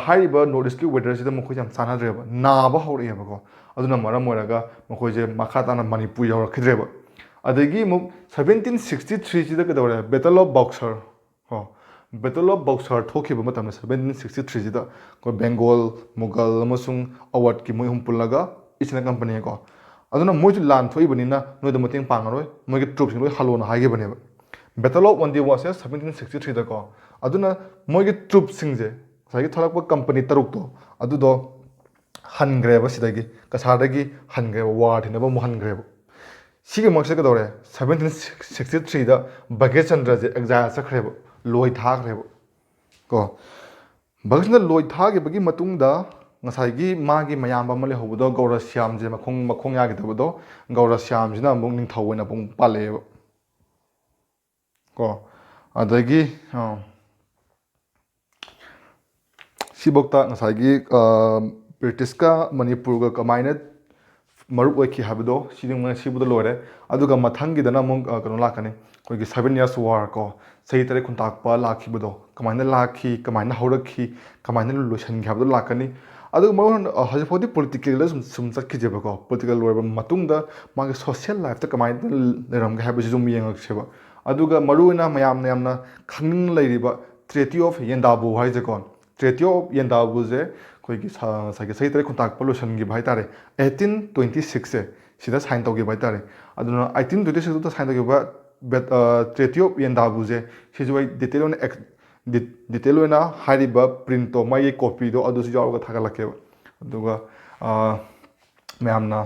ꯍꯥꯏꯔꯤꯕ ꯅꯣꯔꯠ ꯏꯁꯀꯤ ꯋꯦꯗꯔꯁꯤꯗ ꯃꯈꯣꯏꯁꯦ ꯌꯥꯝ ꯆꯥꯟꯅꯗ꯭ꯔꯦꯕ ꯅꯥꯕ ꯍꯧꯔꯛꯑꯦꯕꯀꯣ ꯑꯗꯨꯅ ꯃꯔꯝ ꯑꯣꯏꯔꯒ ꯃꯈꯣꯏꯁꯦ ꯃꯈꯥ ꯇꯥꯅ ꯃꯅꯤꯄꯨꯔ ꯌꯧꯔꯛꯈꯤꯗ꯭ꯔꯦꯕ ꯑꯗꯒꯤ ꯑꯃꯨꯛ 1763ꯁꯤꯗ ꯀꯩꯗꯧꯔꯦ ꯕꯦꯇꯜ ꯑꯣꯐ ꯕꯥꯎꯁꯔ ꯀꯣ ꯕꯦꯇꯜ ꯑꯣꯐ ꯕꯥꯎꯁꯔ ꯊꯣꯛꯈꯤꯕ ꯃꯇꯝꯗ 1763ꯁꯤꯗ ꯑꯩꯈꯣꯏ ꯕꯦꯡꯒꯣꯜ ꯃꯨꯒꯜ ꯑꯃꯁꯨꯡ ꯑꯋꯥꯠꯀꯤ ꯃꯣꯏ ꯑꯍꯨꯝ ꯄꯨꯜꯂꯒ ꯏꯁ ꯏꯟꯗꯤꯌꯥ ꯀꯝꯄꯅꯤꯀꯣ ꯑꯗꯨꯅ ꯃꯣꯏꯁꯨ ꯂꯥꯟ ꯊꯣꯛꯏꯕꯅꯤꯅ ꯅꯣꯏꯗ ꯃꯇꯦꯡ ꯄꯥꯡꯉꯔꯣꯏ ꯃꯣꯏꯒꯤ ꯇ꯭ꯔꯨꯞꯁꯤꯡ ꯂꯣꯏ ꯍꯜꯂꯣꯅ ꯍꯥꯏꯈꯤꯕꯅꯦꯕ ꯕꯦꯇꯜ ꯑꯣꯐ ꯋꯥꯟꯗꯤꯋꯥꯁꯦ 1763ꯗꯀꯣ ꯑꯗꯨꯅ ꯃꯣꯏꯒꯤ ꯇ꯭ꯔꯨꯞꯁꯤꯡꯁꯦ ꯉꯁꯥꯏꯒꯤ ꯊꯣꯛꯂꯛꯄ ꯀꯝꯄꯅꯤ 6ꯇꯣ ꯑꯗꯨꯗꯣ ꯍꯟꯈ꯭ꯔꯦꯕ ꯁꯤꯗꯒꯤ ꯀꯁꯥꯔꯗꯒꯤ ꯍꯟꯈ꯭ꯔꯦꯕ ꯋꯥꯔ ꯊꯤꯅꯕ ꯑꯃꯨꯛ ꯍꯟꯈ꯭ꯔꯦꯕ ꯁꯤꯒꯤ ꯃꯔꯛꯁꯤꯗ ꯀꯩꯗꯧꯔꯦ 1763ꯗ ꯚꯒꯠ ꯆꯟꯗ꯭ꯔꯁꯦ ꯑꯦꯛꯖꯥꯏꯜ ꯆꯠꯈ꯭ꯔꯦꯕ ꯂꯣꯏ ꯊꯥꯈ꯭ꯔꯦꯕ ꯀꯣ ꯚꯒꯠ ꯆꯟꯗ꯭ꯔ ꯂꯣꯏ ꯊꯥꯈꯤꯕꯒꯤ ꯃꯇꯨꯡꯗ ꯉꯁꯥꯏꯒꯤ ꯃꯥꯒꯤ ꯃꯌꯥꯝꯕ ꯑꯃ ꯂꯩꯍꯧꯕꯗꯣ ꯒꯧꯔꯁ꯭ꯌꯥꯝꯁꯦ ꯃꯈꯣꯡ ꯌꯥꯈꯤꯗꯕꯗꯣ ꯒꯧꯔꯁ꯭ꯌꯥꯝꯁꯤꯅ ꯑꯃꯨꯛ ꯅꯤꯡꯊꯧ ꯑꯣꯏꯅ ꯑꯃꯨꯛ ꯄꯥꯜꯂꯛꯑꯦꯕ ꯀꯣ ꯑꯗꯒꯤ ꯁꯤꯐꯧꯇ ꯉꯁꯥꯏꯒꯤ ꯕ꯭ꯔꯤꯇꯤꯁꯀ ꯃꯅꯤꯄꯨꯔꯒ ꯀꯃꯥꯏꯅ ꯃꯔꯨꯞ ꯑꯣꯏꯈꯤ ꯍꯥꯏꯕꯗꯣ ꯁꯤꯕꯨꯗ ꯂꯣꯏꯔꯦ ꯑꯗꯨꯒ ꯃꯊꯪꯒꯤꯗꯅ ꯑꯃꯨꯛ ꯀꯩꯅꯣ ꯂꯥꯛꯀꯅꯤ ꯑꯩꯈꯣꯏꯒꯤ 7 Years War ꯀꯣ ꯆꯍꯤ 8 ꯈꯨꯟꯇꯥꯛꯄ ꯂꯥꯛꯈꯤꯕꯗꯣ ꯀꯃꯥꯏꯅ ꯂꯥꯛꯈꯤ ꯀꯃꯥꯏꯅ ꯍꯧꯔꯛꯈꯤ ꯀꯃꯥꯏꯅ ꯂꯣꯏꯁꯤꯟꯈꯤ ꯍꯥꯏꯕꯗꯣ ꯂꯥꯛꯀꯅꯤ ꯑꯗꯨꯒ ꯍꯧꯖꯤꯛꯐꯥꯎꯗꯤ ꯄꯣꯂꯤꯇꯤꯀꯦꯜꯗ ꯁꯨꯝ ꯆꯠꯈꯤꯖꯦꯕꯀꯣ ꯄꯣꯂꯤꯇꯤꯀꯦꯜ ꯂꯣꯏꯔꯕ ꯃꯇꯨꯡꯗ ꯃꯥꯒꯤ ꯁꯣꯁꯤꯌꯦꯜ ꯂꯥꯏꯐꯇ ꯀꯃꯥꯏꯅ ꯂꯩꯔꯝꯒꯦ ꯍꯥꯏꯕꯁꯤꯁꯨ ꯑꯗꯨꯝ ꯌꯦꯡꯉꯛꯁꯦꯕ ꯑꯗꯨꯒ ꯃꯔꯨꯑꯣꯏꯅ ꯃꯌꯥꯝꯅ ꯌꯥꯝꯅ ꯈꯪꯅꯤꯡ ꯂꯩꯔꯤꯕ ꯇ꯭ꯔꯦꯇꯤ ꯑꯣꯐ ꯌꯦꯟꯗꯥꯕꯨ ꯍꯥꯏꯁꯦꯀꯣ ꯇ꯭ꯔꯦꯇꯤ ꯑꯣꯐ ꯌꯦꯟꯗꯥꯕꯨꯁꯦ ꯑꯩꯈꯣꯏꯒꯤ ꯉꯁꯥꯏꯒꯤ ꯆꯍꯤ 8 ꯈꯨꯟꯇꯥꯛꯄ ꯂꯣꯏꯁꯤꯟꯈꯤꯕ ꯍꯥꯏꯇꯥꯔꯦ 1826ꯁꯦ ꯁꯤꯗ ꯁꯥꯏꯟ ꯇꯧꯈꯤꯕ ꯍꯥꯏꯇꯥꯔꯦ ꯑꯗꯨꯅ 1826ꯗ ꯁꯥꯏꯟ ꯇꯧꯈꯤꯕ ꯇ꯭ꯔꯦꯇꯤ ꯑꯣꯐ ꯌꯦꯟꯗꯥꯕꯨꯁꯦ ꯁꯤꯁꯨ ꯑꯩ ꯗꯤꯇꯦꯜ ꯑꯣꯏꯅ ꯍꯥꯏꯔꯤꯕ ꯄ꯭ꯔꯤꯟꯇꯣ ꯃꯥꯒꯤ ꯀꯣꯄꯤꯗꯣ ꯑꯗꯨꯁꯨ ꯌꯥꯎꯔꯒ ꯊꯥꯒꯠꯂꯛꯀꯦꯕ ꯑꯗꯨꯒ ꯃꯌꯥꯝꯅ